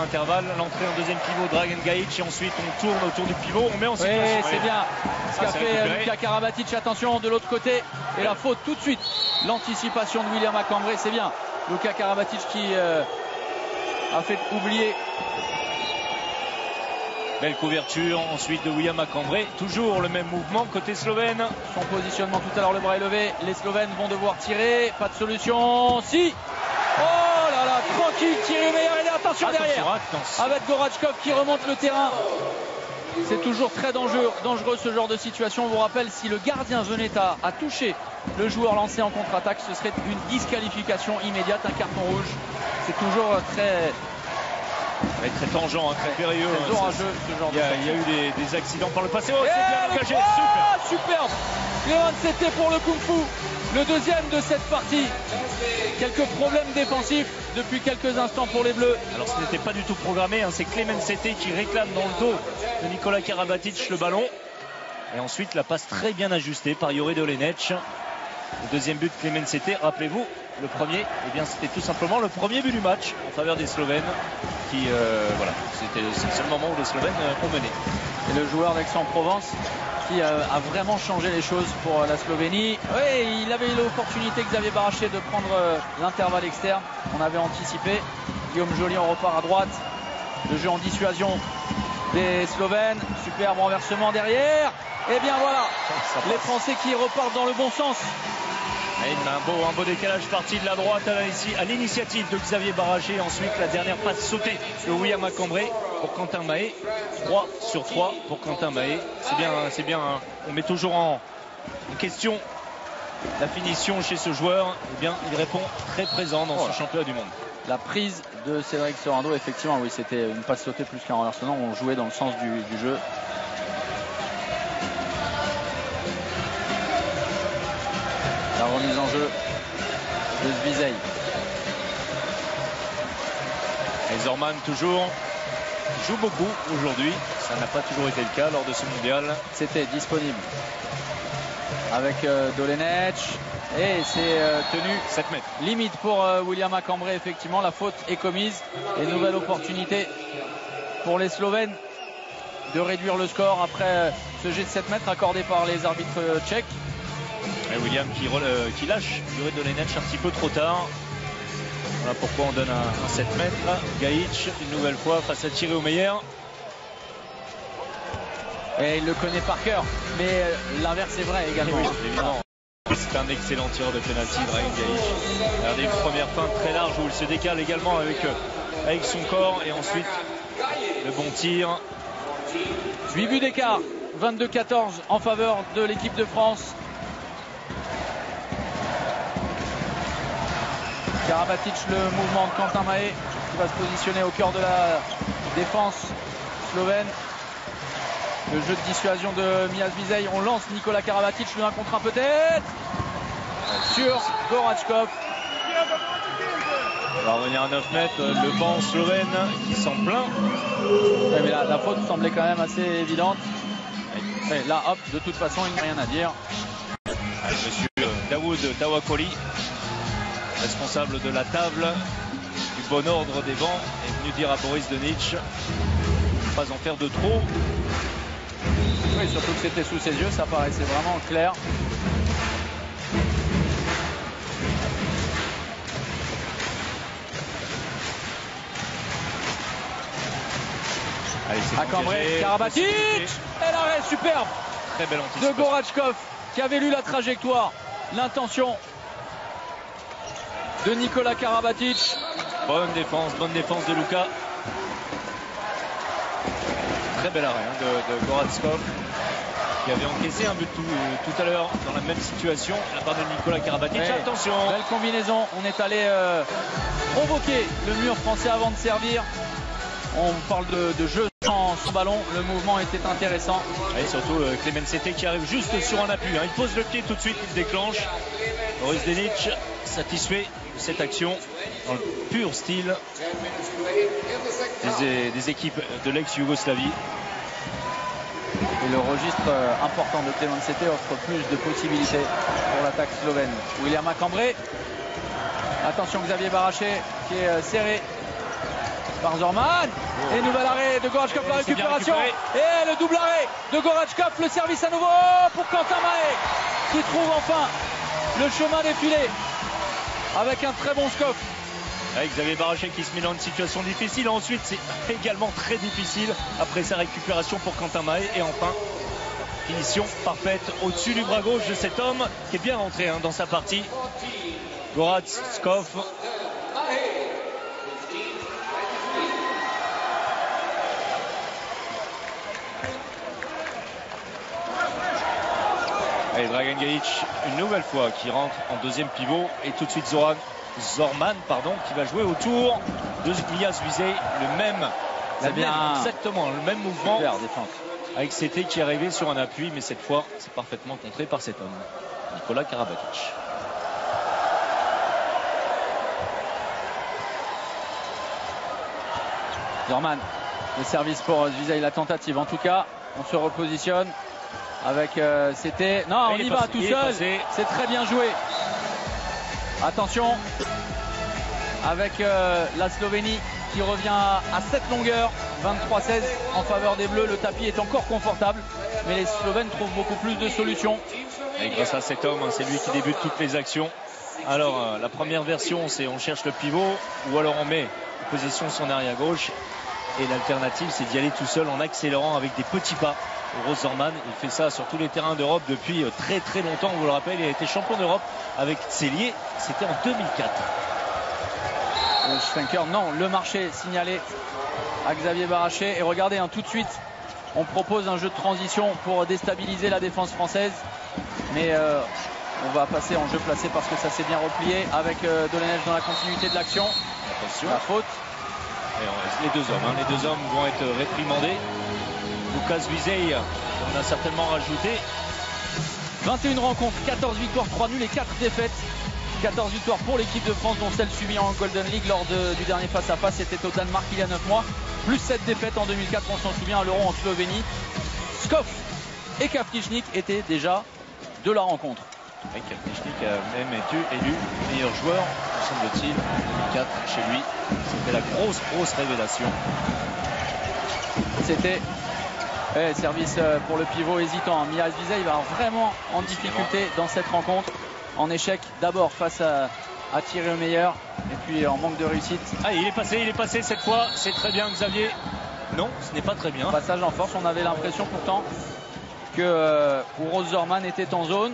intervalle. L'entrée en deuxième pivot Dragan Gajic et ensuite on tourne autour du pivot. On met en situation.
Oui, c'est bien ce qu'a fait Luka Karabatic. Attention de l'autre côté et la faute tout de suite. L'anticipation de William Acambray, c'est bien. Luka Karabatic qui a fait oublier.
Belle couverture ensuite de William Acambray. Toujours le même mouvement côté slovène.
Son positionnement tout à l'heure, le bras est levé. Les Slovènes vont devoir tirer. Pas de solution. Si. Oh là là, tranquille, Thierry Meyer. Attention derrière. Avec Gorachkov qui remonte le terrain. C'est toujours très dangereux ce genre de situation. On vous rappelle, si le gardien venait à toucher le joueur lancé en contre-attaque, ce serait une disqualification immédiate, un carton rouge. C'est toujours très
tangent, très périlleux.
Très orageux ce genre de choses.
Il y a eu des accidents par le passé. Oh, c'est bien engagé.
Superbe. Clément, c'était pour le kung-fu. Le deuxième de cette partie. Quelques problèmes défensifs depuis quelques instants pour les Bleus.
Alors ce n'était pas du tout programmé. C'est Clément Sété qui réclame dans le dos de Nicolas Karabatic le ballon. Et ensuite la passe très bien ajustée par Juré Dolenech. Le deuxième but de Clément Sété, rappelez-vous, le premier, c'était tout simplement le premier but du match en faveur des Slovènes. C'était le seul moment où les Slovènes ont mené.
Et le joueur d'Aix-en-Provence qui a vraiment changé les choses pour la Slovénie. Oui, il avait eu l'opportunité, Xavier Barraché, de prendre l'intervalle externe. On avait anticipé. Guillaume Joly, on repart à droite. Le jeu en dissuasion des Slovènes. Superbe renversement derrière. Et bien voilà, les Français qui repartent dans le bon sens.
Un beau décalage parti de la droite à l'initiative de Xavier Barraché. Ensuite la dernière passe sautée de William Acambray pour Quentin Mahé. 3 sur 3 pour Quentin Mahé. C'est bien. On met toujours en question la finition chez ce joueur. Il répond très présent dans ce championnat du monde.
La prise de Cédric Sorando, effectivement, oui, c'était une passe sautée plus qu'un renversement. On jouait dans le sens du jeu. La remise en jeu de Bizej.
Et Zorman toujours joue beaucoup aujourd'hui. Ça n'a pas toujours été le cas lors de ce mondial.
C'était disponible avec Dolenech. Et c'est tenu
7 mètres.
Limite pour William Acambray, effectivement. La faute est commise. Et nouvelle opportunité pour les Slovènes de réduire le score après ce jet de 7 mètres accordé par les arbitres tchèques.
Et William qui lâche Juré Dolenech un petit peu trop tard. Voilà pourquoi on donne un 7 mètres. Gajic une nouvelle fois face à Thierry Meyer.
Et il le connaît par cœur. Mais l'inverse est vrai également.
Oui, évidemment. C'est un excellent tireur de pénalty, Dragan Gajic. Regardez une première feinte très large où il se décale également avec son corps. Et ensuite le bon tir.
8 buts d'écart. 22-14 en faveur de l'équipe de France. Karabatic, le mouvement de Quentin Mahé. qui va se positionner au cœur de la défense slovène. Le jeu de dissuasion de Milas Vizej. On lance Nikola Karabatic, le 1 contre 1 peut-être sur Goratchkov.
On va revenir à 9 mètres, le banc slovène qui s'en plaint.
Ouais, mais la faute semblait quand même assez évidente. Et là, hop, de toute façon, il n'y a rien à dire.
Monsieur Daoud Tawakoli, responsable de la table du bon ordre des bancs, est venu dire à Boris Denic ne pas en faire de trop.
Oui, surtout que c'était sous ses yeux, ça paraissait vraiment clair. À Cambrai, Karabatic, et l'arrêt superbe.
Très belle anticipation
de Goratchkov qui avait lu la trajectoire, l'intention de Nikola Karabatic.
Bonne défense de Luka. Très bel arrêt de Goratchkov qui avait encaissé un but tout à l'heure dans la même situation de la part de Nikola Karabatic.
Ouais,
attention.
Belle combinaison, on est allé provoquer le mur français avant de servir. On parle de jeu sans ballon, le mouvement était intéressant.
Et surtout Clément Cete qui arrive juste sur un appui. Il pose le pied tout de suite, il déclenche. Boris Denic satisfait de cette action dans le pur style des équipes de l'ex-Yougoslavie.
Et le registre important de Clément Cete offre plus de possibilités pour l'attaque slovène. William Cambrai. Attention Xavier Baraché qui est serré par Zorman. Et nouvel arrêt de Goratchkov, la récupération. Et le double arrêt de Goratchkov, le service à nouveau pour Quentin Mahé qui trouve enfin le chemin défilé avec un très bon scope.
Avec Xavier Baraché qui se met dans une situation difficile. Ensuite, c'est également très difficile après sa récupération pour Quentin Mahé. Et enfin, finition parfaite au-dessus du bras gauche de cet homme qui est bien rentré dans sa partie. Goratchkov. Et Dragan Gajic, une nouvelle fois, qui rentre en deuxième pivot. Et tout de suite Zorman, qui va jouer autour de Milas Vizej. Exactement le même mouvement.
Super défense.
Avec Cete qui est arrivé sur un appui, mais cette fois, c'est parfaitement contré par cet homme, Nikola Karabatic.
Zorman, le service pour Vizej, la tentative. En tout cas, on se repositionne. Avec Cete. Non, on y va tout seul. C'est très bien joué. Attention. Avec la Slovénie qui revient à cette longueur. 23-16 en faveur des Bleus. Le tapis est encore confortable. Mais les Slovènes trouvent beaucoup plus de solutions.
Et grâce à cet homme, c'est lui qui débute toutes les actions. Alors, la première version, c'est on cherche le pivot. Ou alors on met en position son arrière gauche. Et l'alternative, c'est d'y aller tout seul en accélérant avec des petits pas. Uros Zorman, il fait ça sur tous les terrains d'Europe depuis très très longtemps. On vous le rappelle, il a été champion d'Europe avec Cellier. C'était en 2004.
Schwenker, non, le marché signalé à Xavier Baraché. Et regardez, tout de suite, on propose un jeu de transition pour déstabiliser la défense française. Mais on va passer en jeu placé parce que ça s'est bien replié avec Dolenech dans la continuité de l'action.
Attention.
La faute.
Et les deux hommes vont être réprimandés. Lukas Vizej, on a certainement rajouté.
21 rencontres, 14 victoires, 3 nuls et 4 défaites. 14 victoires pour l'équipe de France, dont celle subie en Golden League lors du dernier face-à-face. C'était au Danemark il y a 9 mois. Plus 7 défaites en 2004, on s'en souvient, à l'Euro en Slovénie. Skov et Kavtichnik étaient déjà de la rencontre.
Et Kavtichnik a même été élu meilleur joueur, semble-t-il, en 2004 chez lui. C'était la grosse révélation.
C'était service pour le pivot hésitant. Milas Vizej va vraiment en difficulté dans cette rencontre. En échec d'abord face à Thierry Omeyer et puis en manque de réussite.
Ah, il est passé cette fois. C'est très bien, Xavier. Non, ce n'est pas très bien.
Passage en force. On avait l'impression pourtant que Uros Zorman était en zone.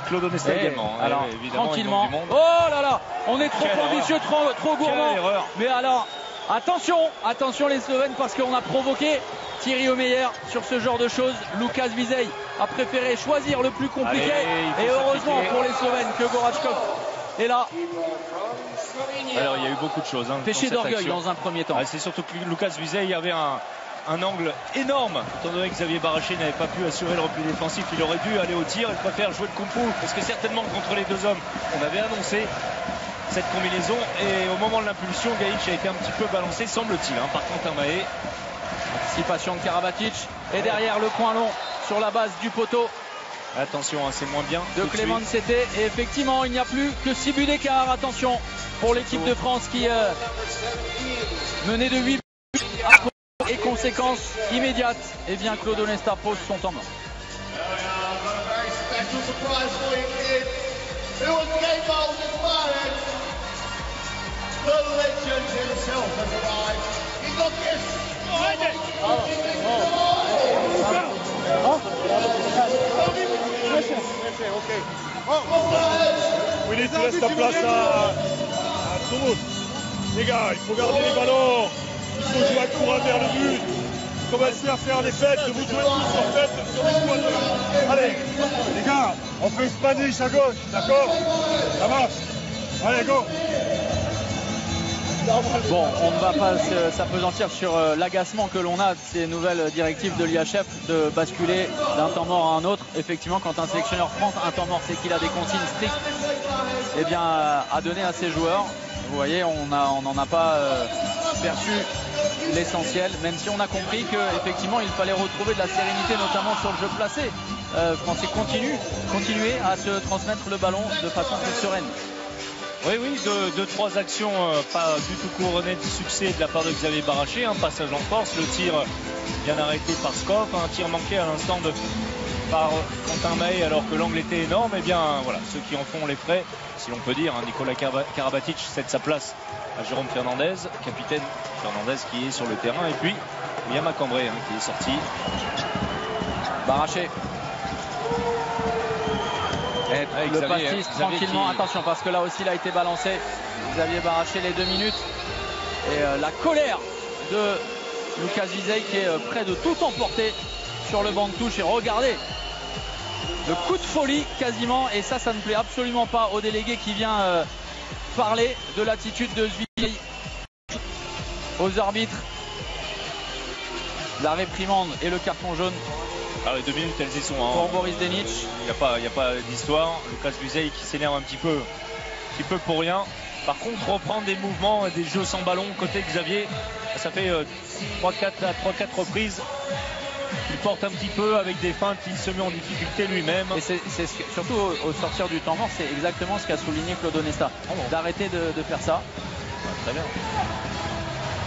Claude Onesta également.
Alors,
évidemment,
tranquillement. Oh là là, on est trop ambitieux, trop gourmand. Mais alors, attention les Slovènes, parce qu'on a provoqué Thierry Omeyer sur ce genre de choses. Lukas Vizej a préféré choisir le plus compliqué. Et heureusement pour les Slovènes que Goratchkov est là.
Alors il y a eu beaucoup de choses. Hein,
péché d'orgueil dans un premier temps.
C'est surtout que Lucas Vizey avait un angle énorme, étant donné que Xavier Baraché n'avait pas pu assurer le repli défensif. Il aurait dû aller au tir, il préfère jouer le kung-fu, parce que certainement contre les deux hommes, on avait annoncé cette combinaison, et au moment de l'impulsion, Gaïc a été un petit peu balancé, semble-t-il, hein, par Quentin Mahé.
Anticipation de Karabatic, et derrière le coin long sur la base du poteau.
Attention, hein, c'est moins bien.
De Clément C'était, et effectivement, il n'y a plus que 6 buts d'écart. Attention pour l'équipe de France qui menait de 8 buts. Et conséquence immédiate, et bien Claude Onesta pose son temps mort.
Willy, tu laisses ta place à tout le monde. Les gars, il faut garder les ballons. Il faut jouer à courant vers le but. Commencez à faire les fêtes. Vous jouez tous en fait sur les points. Allez, les gars, on fait une Spanish à gauche, d'accord? Ça marche. Allez, go.
Bon, on ne va pas s'appesantir sur l'agacement que l'on a de ces nouvelles directives de l'IHF de basculer d'un temps mort à un autre. Effectivement, quand un sélectionneur prend un temps mort, c'est qu'il a des consignes strictes, eh bien, à donner à ses joueurs. Vous voyez, on n'en a pas perçu l'essentiel, même si on a compris qu'effectivement il fallait retrouver de la sérénité, notamment sur le jeu placé. Français continuer à se transmettre le ballon de façon plus sereine.
Oui, deux, trois actions pas du tout couronnées de succès de la part de Xavier Baraché. Un passage en force, le tir bien arrêté par Skov, un tir manqué à l'instant par Quentin Mahé alors que l'angle était énorme. Et bien voilà, ceux qui en font les frais, si l'on peut dire, hein, Nicolas Karabatic cède sa place à Jérôme Fernandez, capitaine Fernandez qui est sur le terrain, et puis William Macambré hein, qui est sorti.
Baraché. Et le pastis tranquillement, qui... attention parce que là aussi il a été balancé. Xavier Baraché les 2 minutes. Et la colère de Lucas Vizey qui est prêt de tout emporter sur le banc de touche. Et regardez le coup de folie quasiment, et ça ne plaît absolument pas au délégué qui vient parler de l'attitude de Vizey aux arbitres. La réprimande et le carton jaune.
Ah, les 2 minutes elles y sont hein.
Pour Boris Denic.
Il n'y a pas d'histoire. Lucas Vizey qui s'énerve un petit peu pour rien. Par contre, reprendre des mouvements et des jeux sans ballon côté Xavier, ça fait 3-4 reprises. Il porte un petit peu avec des feintes, il se met en difficulté lui-même. Et c'est
surtout au sortir du temps mort, c'est exactement ce qu'a souligné Claude Onesta. D'arrêter de faire ça.
Ouais, très bien.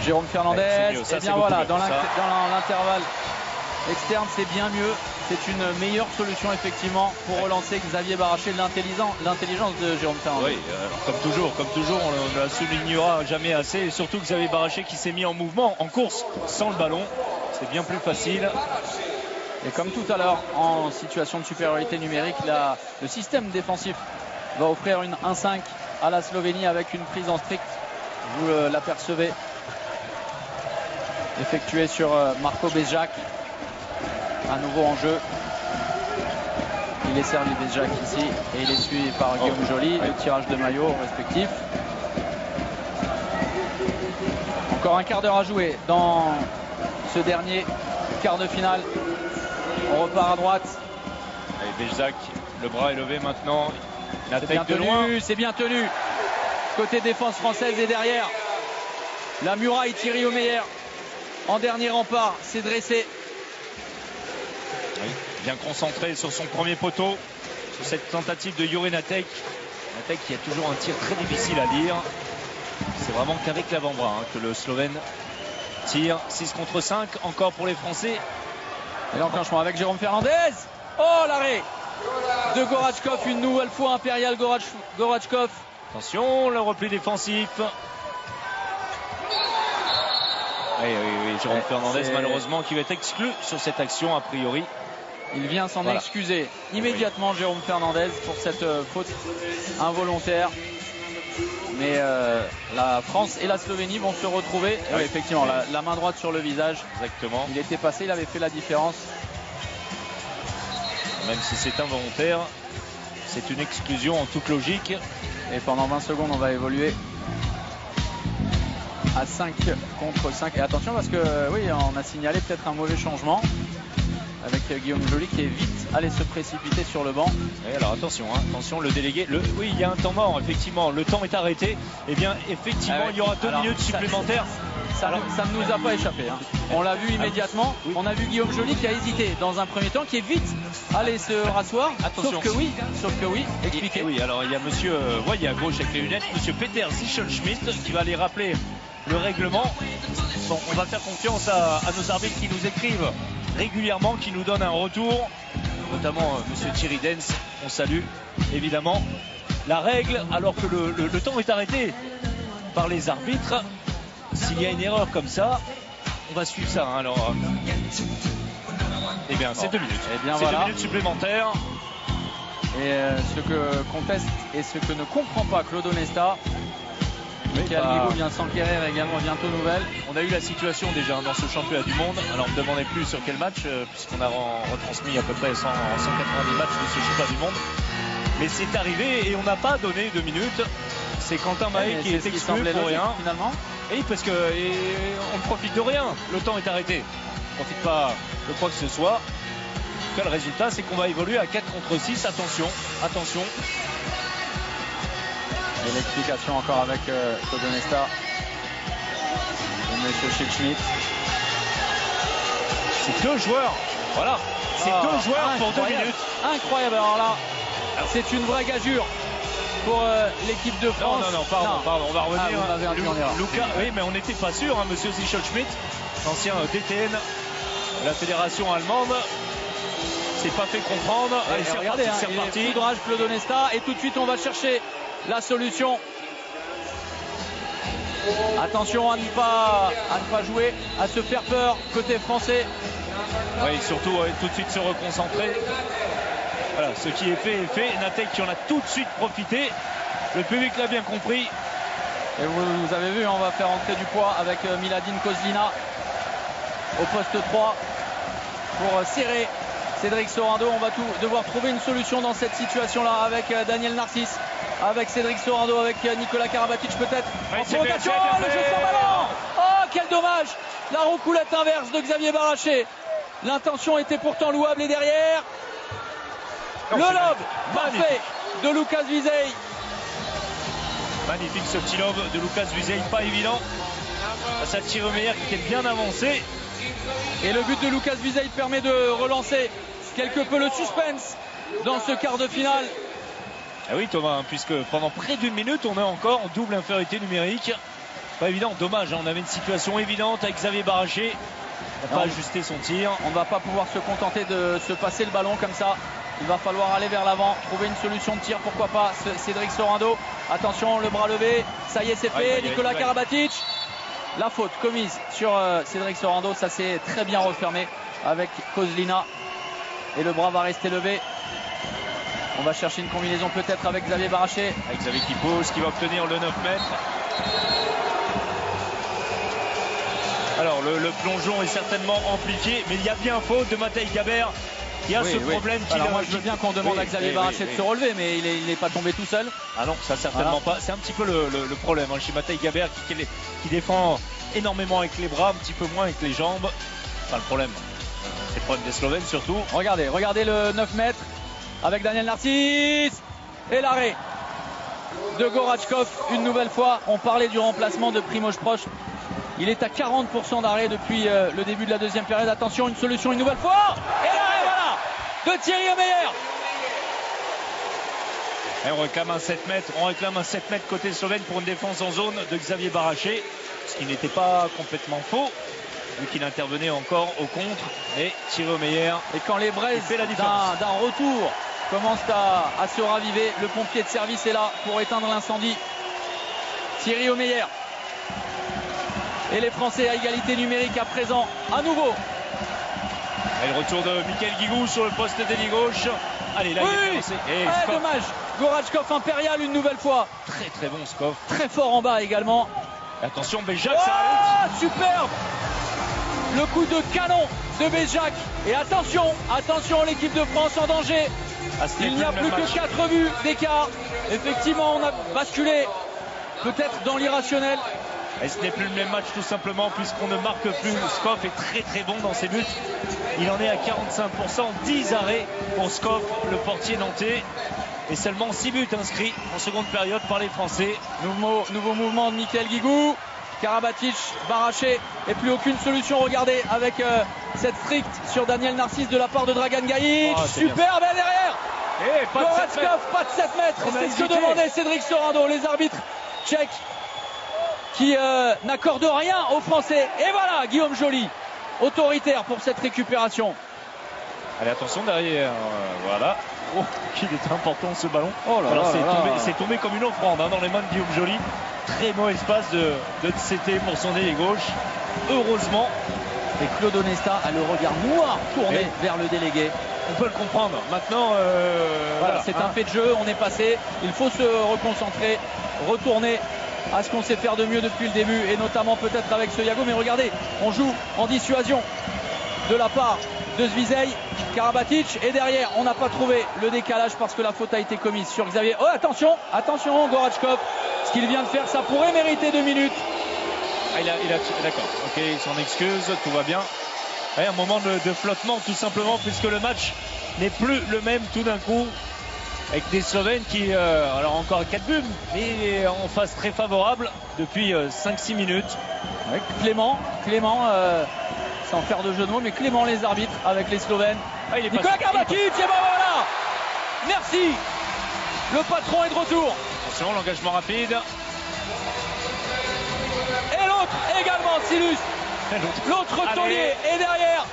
Jérôme Fernandez, et bien voilà, dans l'intervalle externe, c'est bien mieux. C'est une meilleure solution effectivement pour relancer Xavier Baraché, l'intelligence de Jérôme Fernandez.
Oui, alors, comme toujours, on ne la soulignera jamais assez. Et surtout Xavier Baraché qui s'est mis en mouvement, en course, sans le ballon. C'est bien plus facile.
Et comme tout à l'heure, en situation de supériorité numérique, le système défensif va offrir une 1-5 à la Slovénie avec une prise en strict. Vous l'apercevez, effectuée sur Marco Bezjak. À nouveau en jeu. Il est servi Bezjak ici et il est suivi par Guillaume Joly. Le tirage de maillot respectif. Encore un quart d'heure à jouer dans ce dernier quart de finale. On repart à droite.
Allez, Bezjak, le bras est levé maintenant.
C'est bien tenu. Côté défense française, et derrière la muraille Thierry Omeyer en dernier rempart s'est dressé.
Oui, bien concentré sur son premier poteau, sur cette tentative de Jure Natek. Natek qui a toujours un tir très difficile à lire. C'est vraiment qu'avec l'avant-bras hein, que le Slovène tire. 6 contre 5 encore pour les Français.
Et l'enclenchement avec Jérôme Fernandez. Oh, l'arrêt de Gorachkov, une nouvelle fois impérial Gorachkov.
Attention, le repli défensif. Oui, Jérôme Fernandez malheureusement qui va être exclu sur cette action a priori.
Il vient s'en excuser immédiatement, Jérôme Fernandez, pour cette faute involontaire. Mais la France et la Slovénie vont se retrouver. Oui, effectivement, la main droite sur le visage.
Exactement.
Il était passé, il avait fait la différence.
Même si c'est involontaire, c'est une exclusion en toute logique.
Et pendant 20 secondes, on va évoluer à 5 contre 5. Et attention parce que oui, on a signalé peut-être un mauvais changement avec Guillaume Joly qui est vite allé se précipiter sur le banc.
Et alors attention, hein, attention, le délégué, oui, il y a un temps mort, effectivement, le temps est arrêté. Eh bien, effectivement, il y aura 2 minutes supplémentaires.
Ça ne nous a pas échappé, hein. On l'a vu immédiatement. Oui. On a vu Guillaume Joly qui a hésité dans un premier temps, qui est vite allé se rasseoir.
Attention.
Sauf que oui, expliquez.
Oui, alors il y a monsieur, voyez à gauche avec les lunettes, monsieur Peter Zichelschmidt qui va aller rappeler le règlement. Bon, on va faire confiance à nos arbitres qui nous écrivent régulièrement, qui nous donnent un retour, notamment monsieur Thierry Dens, on salue évidemment la règle, alors que le temps est arrêté par les arbitres. S'il y a une erreur comme ça, on va suivre ça, hein. Alors eh bien c'est 2 minutes, c'est 2 minutes supplémentaires.
Et ce que conteste et ce que ne comprend pas Claude Onesta, Michael Guigou vient s'enquérir également bientôt nouvelle.
On a eu la situation déjà dans ce championnat du monde. Alors ne me demandez plus sur quel match, puisqu'on a retransmis à peu près 190 matchs de ce championnat du monde. Mais c'est arrivé et on n'a pas donné 2 minutes. C'est Quentin Mahé qui est exclu pour rien.
Finalement.
Et parce que on ne profite de rien. Le temps est arrêté. On ne profite pas de quoi que ce soit. En tout cas, le résultat, c'est qu'on va évoluer à 4 contre 6. Attention, attention.
Et l'explication encore avec Claude Onesta et monsieur Schmidt.
C'est 2 joueurs. Voilà. C'est 2 joueurs pour 2 minutes.
Incroyable. Alors là, c'est une vraie gageure pour l'équipe de France.
Non, pardon, on va revenir.
Lucas,
oui, mais on n'était pas sûr, hein, monsieur Zichelschmidt, ancien DTN de la fédération allemande, s'est pas fait comprendre.
Allez, c'est reparti, c'est reparti. Poudrage Claude Onesta, et tout de suite on va chercher la solution. Attention à ne pas jouer, à se faire peur côté français.
Oui, surtout tout de suite se reconcentrer. Voilà, ce qui est fait est fait. Natek qui en a tout de suite profité. Le public l'a bien compris.
Et vous avez vu, on va faire entrer du poids avec Miladin Kozlina au poste 3 pour serrer Cédric Sorando. On va devoir trouver une solution dans cette situation-là avec Daniel Narcisse, avec Cédric Sorando, avec Nicolas Karabatic peut-être.
Oui,
le jeu sans ballon. Oh, quel dommage! La roucoulette inverse de Xavier Baraché. L'intention était pourtant louable et derrière. Le lob parfait de Lucas Vizey.
Magnifique ce petit lob de Lucas Vizey, pas évident. Ça tire Meyer qui était bien avancé.
Et le but de Lucas Vizey permet de relancer quelque peu le suspense dans ce quart de finale.
Ah oui Thomas, hein, puisque pendant près d'1 minute on est encore en double infériorité numérique. Pas évident, dommage, hein, on avait une situation évidente avec Xavier Baraché. Il n'a pas ajusté son tir.
On ne va pas pouvoir se contenter de se passer le ballon comme ça. Il va falloir aller vers l'avant, trouver une solution de tir, pourquoi pas. Cédric Sorando, attention, le bras levé, ça y est, c'est fait. Nicolas Karabatic, la faute commise sur Cédric Sorando, ça s'est très bien refermé avec Kozlina et le bras va rester levé. On va chercher une combinaison peut-être avec Xavier Baraché.
Avec Xavier qui pose, qui va obtenir le 9 mètres. Alors le plongeon est certainement amplifié, mais il y a bien faute de Matej Gabert. Il y a ce problème qui...
Alors moi je veux bien qu'on demande à Xavier Baraché de se relever, mais il n'est pas tombé tout seul.
Ah non, ça certainement pas. C'est un petit peu le problème, hein, chez Matej Gabert qui défend énormément avec les bras, un petit peu moins avec les jambes. Enfin le problème, c'est le problème des Slovènes surtout.
Regardez le 9 mètres avec Daniel Narcisse et l'arrêt de Gorachkov une nouvelle fois. On parlait du remplacement de Primož Proch. Il est à 40% d'arrêt depuis le début de la deuxième période. Attention, une solution une nouvelle fois. Et l'arrêt, voilà, de Thierry Omeyer.
Et on réclame un 7 mètres. On réclame un 7 mètres côté slovène pour une défense en zone de Xavier Baraché. Ce qui n'était pas complètement faux, vu qu'il intervenait encore au contre. Et Thierry Omeyer.
Et quand les braises d'un retour commencent à se raviver, le pompier de service est là pour éteindre l'incendie. Thierry Omeyer. Et les Français à égalité numérique à présent, à nouveau.
Et le retour de Michael Guigou sur le poste d'ailier gauche. Allez, là il est lancé.
Et dommage. Gorachkov impérial une nouvelle fois.
Très très bon Skov.
Très fort en bas également.
Attention, Béjac, ça arrête.
Superbe. Le coup de canon de Béjac. Et attention, l'équipe de France en danger. Il n'y a plus que 4 buts d'écart. Effectivement, on a basculé peut-être dans l'irrationnel.
Et ce n'est plus le même match tout simplement puisqu'on ne marque plus. Skov est très très bon dans ses buts. Il en est à 45%, 10 arrêts pour Skov, le portier nantais. Et seulement 6 buts inscrits en seconde période par les Français.
Nouveau mouvement de Michael Guigou. Karabatic, Baraché, et plus aucune solution. Regardez avec cette stricte sur Daniel Narcisse de la part de Dragan Gajic. Superbe derrière. Goratskov, pas de 7 mètres. C'est ce que demandait Cédric Sorando. Les arbitres tchèques qui n'accordent rien aux Français. Et voilà, Guillaume Joly, autoritaire pour cette récupération.
Allez, attention derrière. Voilà. Oh, qu'il est important ce ballon.
Oh là là,
c'est tombé comme une offrande dans les mains de Guillaume Joly. Très mauvais passe de CT pour son ailier gauche. Heureusement.
Et Claude Onesta a le regard noir tourné vers le délégué.
On peut le comprendre. Maintenant,
voilà, c'est un fait de jeu. On est passé. Il faut se reconcentrer, retourner à ce qu'on sait faire de mieux depuis le début, et notamment peut-être avec ce Yago. Mais regardez, on joue en dissuasion de la part de Zvizej, Karabatic, et derrière on n'a pas trouvé le décalage parce que la faute a été commise sur Xavier. Oh, attention, Goratskov, ce qu'il vient de faire, ça pourrait mériter 2 minutes.
D'accord, ok, il s'en excuse, tout va bien. Ouais, un moment de flottement tout simplement, puisque le match n'est plus le même tout d'un coup, avec des Slovènes qui, alors encore 4 buts, mais en phase très favorable depuis 5-6 minutes.
Ouais, Clément, sans faire de jeu de mots, mais Clément les arbitres avec les Slovènes. Nikola Karabatic, et ben voilà. Merci. Le patron est de retour.
Attention, l'engagement rapide.
Et l'autre également s'illustre. L'autre taulier est derrière.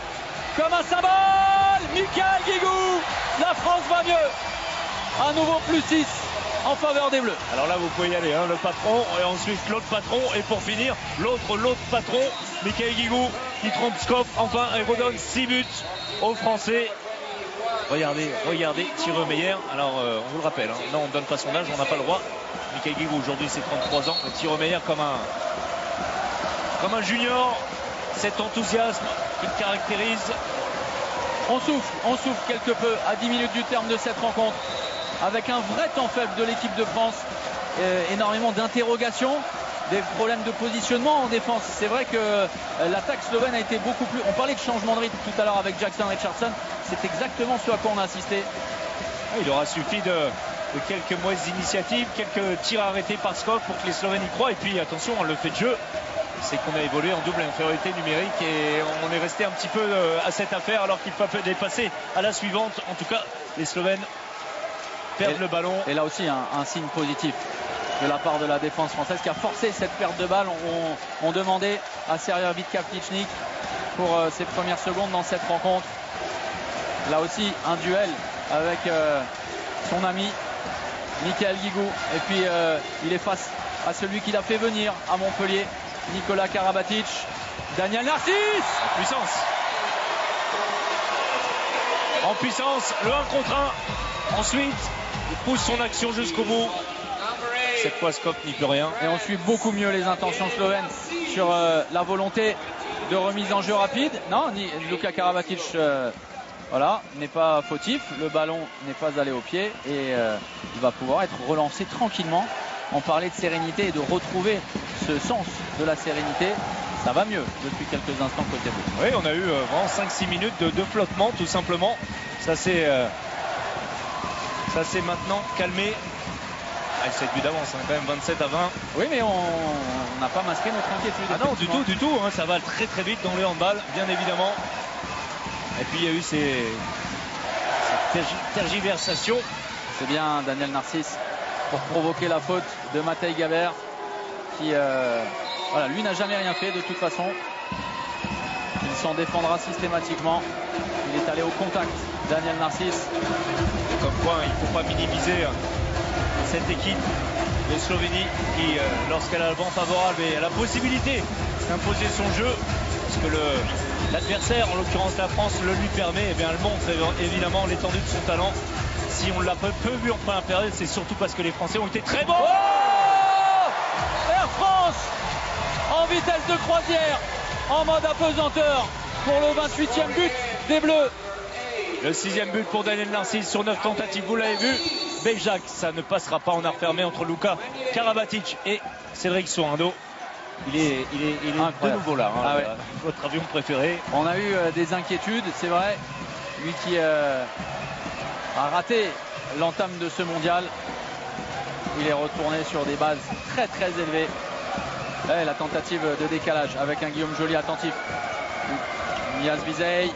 Comme un symbole. Michael Guigou. La France va mieux. Un nouveau +6 en faveur des Bleus.
Alors là vous pouvez y aller, hein, le patron et ensuite l'autre patron, et pour finir l'autre patron, Michael Guigou, qui trompe Skov enfin et redonne 6 buts aux Français. Regardez Thierry Meyer. Alors on vous le rappelle, hein, non on ne donne pas son âge, on n'a pas le droit. Michael Guigou aujourd'hui c'est 33 ans, Thierry Meyer comme un junior, cet enthousiasme qui le caractérise.
On souffle quelque peu à 10 minutes du terme de cette rencontre, avec un vrai temps faible de l'équipe de France, énormément d'interrogations, des problèmes de positionnement en défense. C'est vrai que l'attaque slovène a été beaucoup plus... On parlait de changement de rythme tout à l'heure avec Jackson Richardson, c'est exactement ce à quoi on a assisté.
Il aura suffi de quelques mauvaises initiatives, quelques tirs arrêtés par Skov pour que les Slovènes y croient. Et puis attention, le fait de jeu, c'est qu'on a évolué en double infériorité numérique et on est resté un petit peu à cette affaire alors qu'il faut dépasser à la suivante. En tout cas, les Slovènes perdent le ballon.
Et là aussi un signe positif de la part de la défense française qui a forcé cette perte de balle. On demandait à Serhej Vitkavničnik pour ses premières secondes dans cette rencontre. Là aussi un duel avec son ami Michael Guigou, et puis il est face à celui qui l'a fait venir à Montpellier, Nikola Karabatic. Daniel Narcisse en puissance, le 1 contre 1. Ensuite il pousse son action jusqu'au bout. Cette fois Skov n'y peut rien. Et on suit beaucoup mieux les intentions slovènes sur la volonté de remise en jeu rapide. Non, Luka Karabatic voilà, n'est pas fautif. Le ballon n'est pas allé au pied, et il va pouvoir être relancé tranquillement. On parlait de sérénité et de retrouver ce sens de la sérénité. Ça va mieux depuis quelques instants côté bleu.
Oui, on a eu vraiment 5-6 minutes de flottement tout simplement. Ça s'est maintenant calmé. 7 buts d'avance, quand même, 27 à 20.
Oui, mais on n'a pas masqué notre inquiétude.
Ah non, du tout, hein, ça va très très vite dans le handball, bien évidemment. Et puis il y a eu ces tergiversations.
C'est bien Daniel Narcisse pour provoquer la faute de Matej Gaber, qui voilà, lui n'a jamais rien fait de toute façon. Il s'en défendra systématiquement. Il est allé au contact, Daniel Narcisse.
Comme quoi, il ne faut pas minimiser cette équipe de Slovénie qui, lorsqu'elle a le vent favorable et a la possibilité d'imposer son jeu, parce que l'adversaire, en l'occurrence la France, le lui permet, et bien elle montre évidemment l'étendue de son talent. Si on l'a peu vu en première période, c'est surtout parce que les Français ont été très bons.
Air France en vitesse de croisière, en mode apesanteur pour le 28e but des Bleus.
Le 6e but pour Daniel Narcisse sur 9 tentatives, vous l'avez vu. Beljac, ça ne passera pas en arc fermé entre Luka Karabatic et Cédric Sorando. Il est de nouveau là, hein,
ouais.
Votre avion préféré.
On a eu des inquiétudes, c'est vrai. Lui qui a raté l'entame de ce mondial. Il est retourné sur des bases très très élevées. Là, la tentative de décalage avec un Guillaume Joly attentif. Mias Bizey.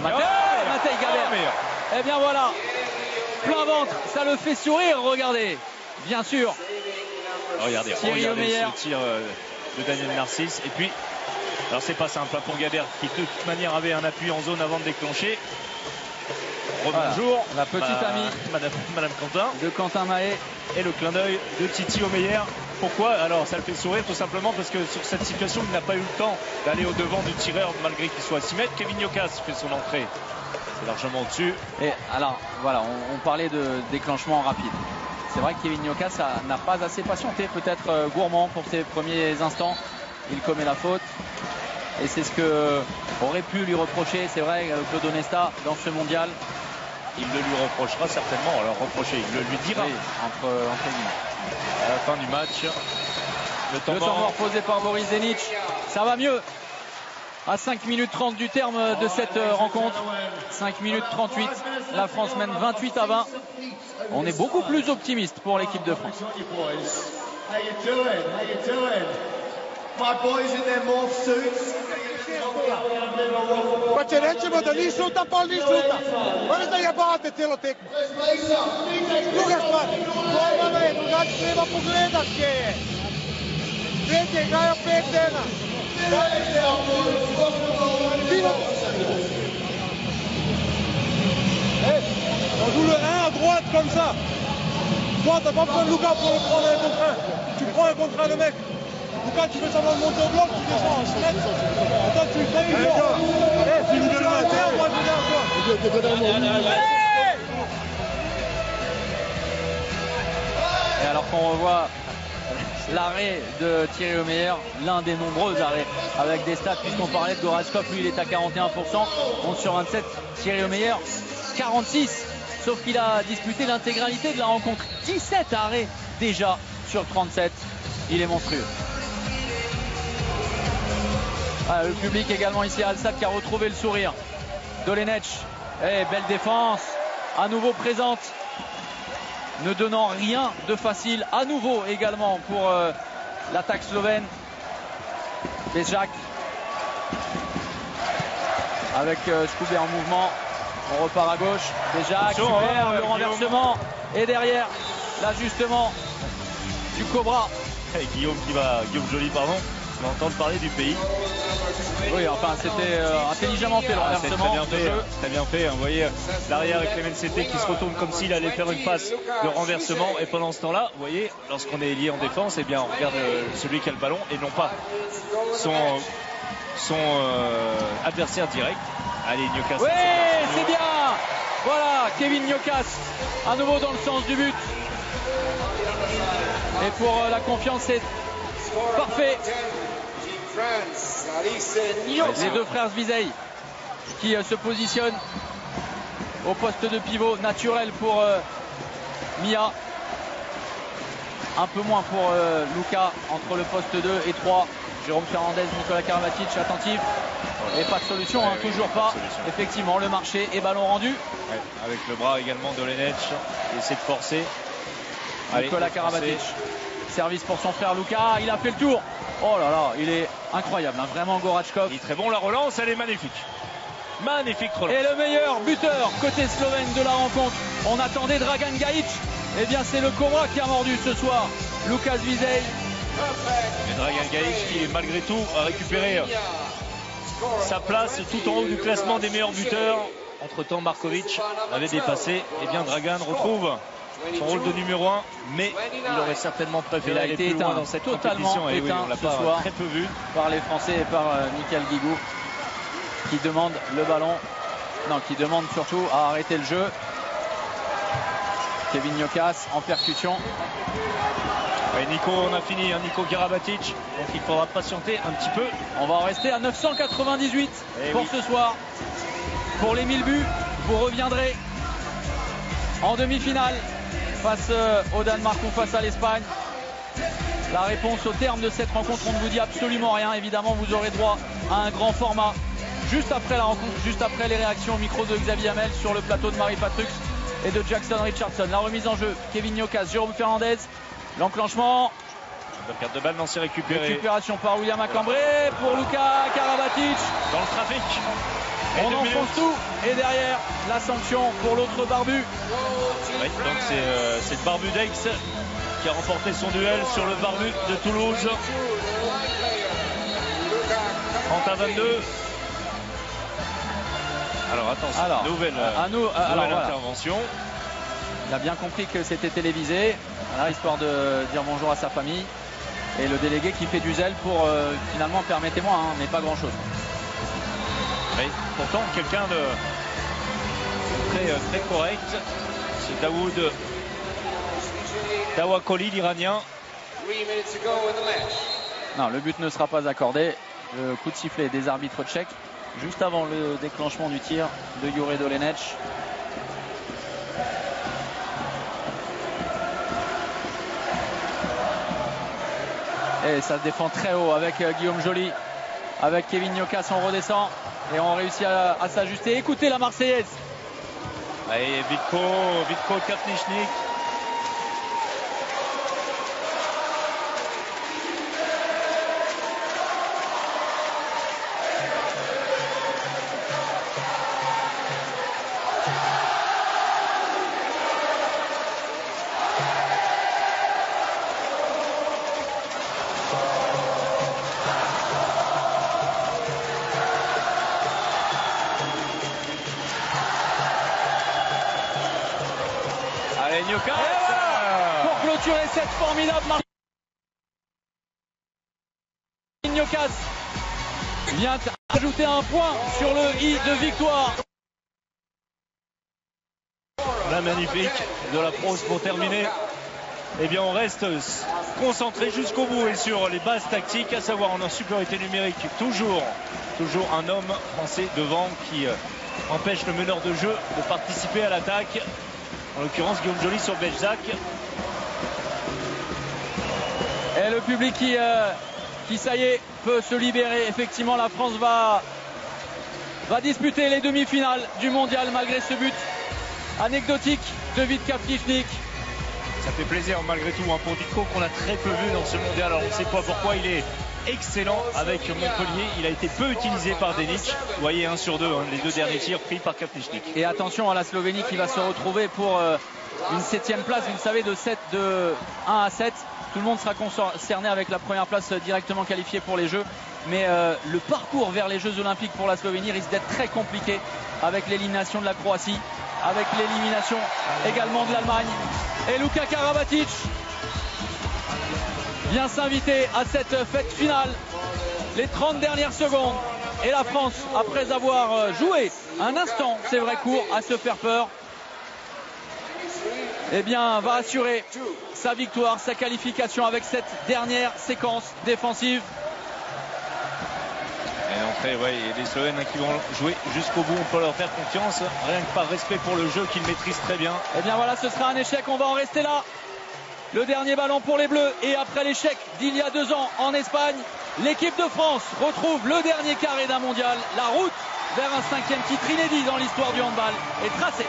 Matej Gabert. Et bien voilà. Plein ventre. Ça le fait sourire, regardez. Bien sûr.
Regardez ce tir de Daniel Narcisse. Et puis, alors c'est pas simple pour Gabert qui de toute manière avait un appui en zone avant de déclencher. Bonjour,
la petite amie
Madame Quentin
de Quentin Mahé
et le clin d'œil de Titi Omeyer. Pourquoi? Alors ça le fait sourire tout simplement parce que sur cette situation il n'a pas eu le temps d'aller au devant du tireur malgré qu'il soit à 6 mètres. Kevin Yokas fait son entrée, c'est largement au-dessus.
Et alors voilà, on parlait de déclenchement rapide. C'est vrai que Kevin Yokas n'a pas assez patienté, peut-être gourmand pour ses premiers instants. Il commet la faute. Et c'est ce que aurait pu lui reprocher, c'est vrai, Claude Onesta dans ce mondial.
Il le lui reprochera certainement, alors reprocher, il le lui dira.
Oui, entre guillemets.
À la fin du match,
le temps mort posé par Boris Zenic. Ça va mieux. À 5 minutes 30 du terme de cette rencontre. 5 minutes 38. La France mène 28-20. On est beaucoup plus optimiste pour l'équipe de France.
Pa će rećemo da nisu šuta, pol nisu šuta. Moraš da jebate cijelo tekmu. Druga stvar, pojmano je, drugačije treba pogledat gdje je. Svijet je igrao 5 dana. On joue le 1 à droite comme ça. Toi, t'as pas besoin de Lucas pour le prendre un contre 1. Tu prends un contre 1 le mec. Lucas, tu fais semblant de monter au bloc, tu descends en se mettre. Attends, tu fais une fois. Tu me donnes un terre, moi je viens à toi.
Et alors qu'on revoit l'arrêt de Thierry Omeyer, l'un des nombreux arrêts, avec des stats, puisqu'on parlait de Gorachkov, lui il est à 41%, 11 sur 27, Thierry Omeyer 46, sauf qu'il a disputé l'intégralité de la rencontre, 17 arrêts déjà sur 37, il est monstrueux. Ah, le public également ici à Al-Sadd qui a retrouvé le sourire. Dolenech, belle défense, à nouveau présente, ne donnant rien de facile, à nouveau également pour l'attaque slovène. Bezjak avec Skoubé en mouvement, on repart à gauche, Bezjak, super, le renversement, et derrière l'ajustement du Cobra.
Et Guillaume Joly, pardon, on va entendre parler du pays.
Oui, enfin c'était intelligemment fait le renversement.
Très bien fait, hein. Vous voyez l'arrière avec Clément Cete qui se retourne comme s'il allait faire une passe de renversement, et pendant ce temps-là, vous voyez, lorsqu'on est lié en défense, eh bien on regarde celui qui a le ballon et non pas son adversaire direct. Allez, Yokas.
Oui, c'est bien. Voilà, Kevin Yokas à nouveau dans le sens du but. Et pour la confiance, c'est parfait. Les deux frères Zvizej qui se positionnent au poste de pivot naturel pour Mia. Un peu moins pour Luka entre le poste 2 et 3. Jérôme Fernandez, Nicolas Karabatic attentif. Et pas de solution, toujours pas. Effectivement, le marché et ballon rendu.
Ouais, avec le bras également de Dolenech, il essaie de forcer.
Nicolas Karabatic. Service pour son frère Luka, il a fait le tour. Oh là là, il est incroyable, hein, vraiment Gorachkov.
Il est très bon, la relance, elle est magnifique. Magnifique relance.
Et le meilleur buteur côté slovène de la rencontre. On attendait Dragan Gajic. Eh bien c'est le Cobra qui a mordu ce soir. Lukas Zvizej.
Et Dragan Gajic qui malgré tout a récupéré sa place tout en haut du classement des meilleurs buteurs. Entre temps Markovic avait dépassé. Et bien Dragan retrouve son rôle de numéro 1, mais il aurait certainement préféré aller plus loin dans cette compétition. Et oui, on l'a pas très peu vu
par les Français et par Michael Guigou qui demande le ballon, qui demande surtout à arrêter le jeu. Kevin Yokas en percussion.
Et Nico, on a fini, Nico Karabatic, donc il faudra patienter un petit peu.
On va en rester à 998 pour ce soir. Pour les 1000 buts, vous reviendrez en demi-finale face au Danemark ou face à l'Espagne. la réponse au terme de cette rencontre. On ne vous dit absolument rien. Évidemment, vous aurez droit à un grand format juste après la rencontre, juste après les réactions au micro de Xavier Hamel sur le plateau de Marie Patrux et de Jackson Richardson. La remise en jeu, Kevin Ñocas, Jérôme Fernandez, l'enclenchement.
Carte de balle, non, c'est récupéré.
Récupération par William Acambré pour Luka Karabatic.
Dans le trafic.
On enfonce tout. Et derrière, la sanction pour l'autre barbu.
Oui, donc c'est le barbu d'Aix qui a remporté son duel sur le barbu de Toulouse. 30-22. Alors attention, nouvelle intervention.
Il a bien compris que c'était télévisé, voilà, histoire de dire bonjour à sa famille. Et le délégué qui fait du zèle pour finalement, permettez-moi, hein, mais pas grand-chose.
Oui, pourtant quelqu'un de très correct. C'est Dawakoli, l'Iranien.
Non, le but ne sera pas accordé. Le coup de sifflet des arbitres tchèques juste avant le déclenchement du tir de Jure Dolenec. Et ça se défend très haut avec Guillaume Joly, avec Kevin Ñocas. On redescend et on réussit à s'ajuster. Écoutez la Marseillaise.
Allez, Vitko Kapnichnik.
Ñocas pour clôturer cette formidable marche. Ñocas vient ajouter un point sur le i de victoire.
La magnifique de la prose pour terminer. Eh bien, on reste concentré jusqu'au bout et sur les bases tactiques, à savoir en supériorité numérique. Toujours un homme français devant qui empêche le meneur de jeu de participer à l'attaque. En l'occurrence, Guillaume Joly sur Belzac.
Et le public qui, ça y est, peut se libérer. Effectivement, la France va disputer les demi-finales du mondial malgré ce but anecdotique de Vitka Kapnichnik.
Ça fait plaisir malgré tout, hein, pour Vitko qu'on a très peu vu dans ce mondial. Alors on ne sait pas pourquoi, il est excellent avec Montpellier. Il a été peu utilisé par Denic. Vous voyez 1 sur 2, hein, les 2 derniers tirs pris par Kapnichnik.
Et attention à la Slovénie qui va se retrouver pour une 7e place. Vous le savez, de 1 à 7. Tout le monde sera concerné avec la première place directement qualifiée pour les Jeux. Mais le parcours vers les Jeux Olympiques pour la Slovénie risque d'être très compliqué avec l'élimination de la Croatie, avec l'élimination également de l'Allemagne. Et Luka Karabatic vient s'inviter à cette fête finale. Les 30 dernières secondes. Et la France, après avoir joué un instant, c'est vrai, court, à se faire peur, eh bien, va assurer sa victoire, sa qualification avec cette dernière séquence défensive.
Et l'entrée, ouais, et les Slovènes qui vont jouer jusqu'au bout, on peut leur faire confiance, rien que par respect pour le jeu qu'ils maîtrisent très bien.
Eh bien voilà, ce sera un échec, on va en rester là. Le dernier ballon pour les Bleus, et après l'échec d'il y a 2 ans en Espagne, l'équipe de France retrouve le dernier carré d'un mondial. La route vers un 5e titre inédit dans l'histoire du handball est tracée.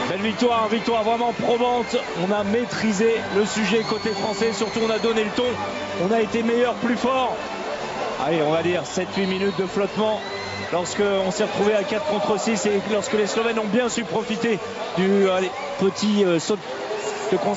Belle victoire vraiment probante. On a maîtrisé le sujet côté français, surtout on a donné le ton. On a été meilleur, plus fort. Allez, on va dire 7-8 minutes de flottement lorsqu'on s'est retrouvé à 4 contre 6 et lorsque les Slovènes ont bien su profiter du petit saut de concentration.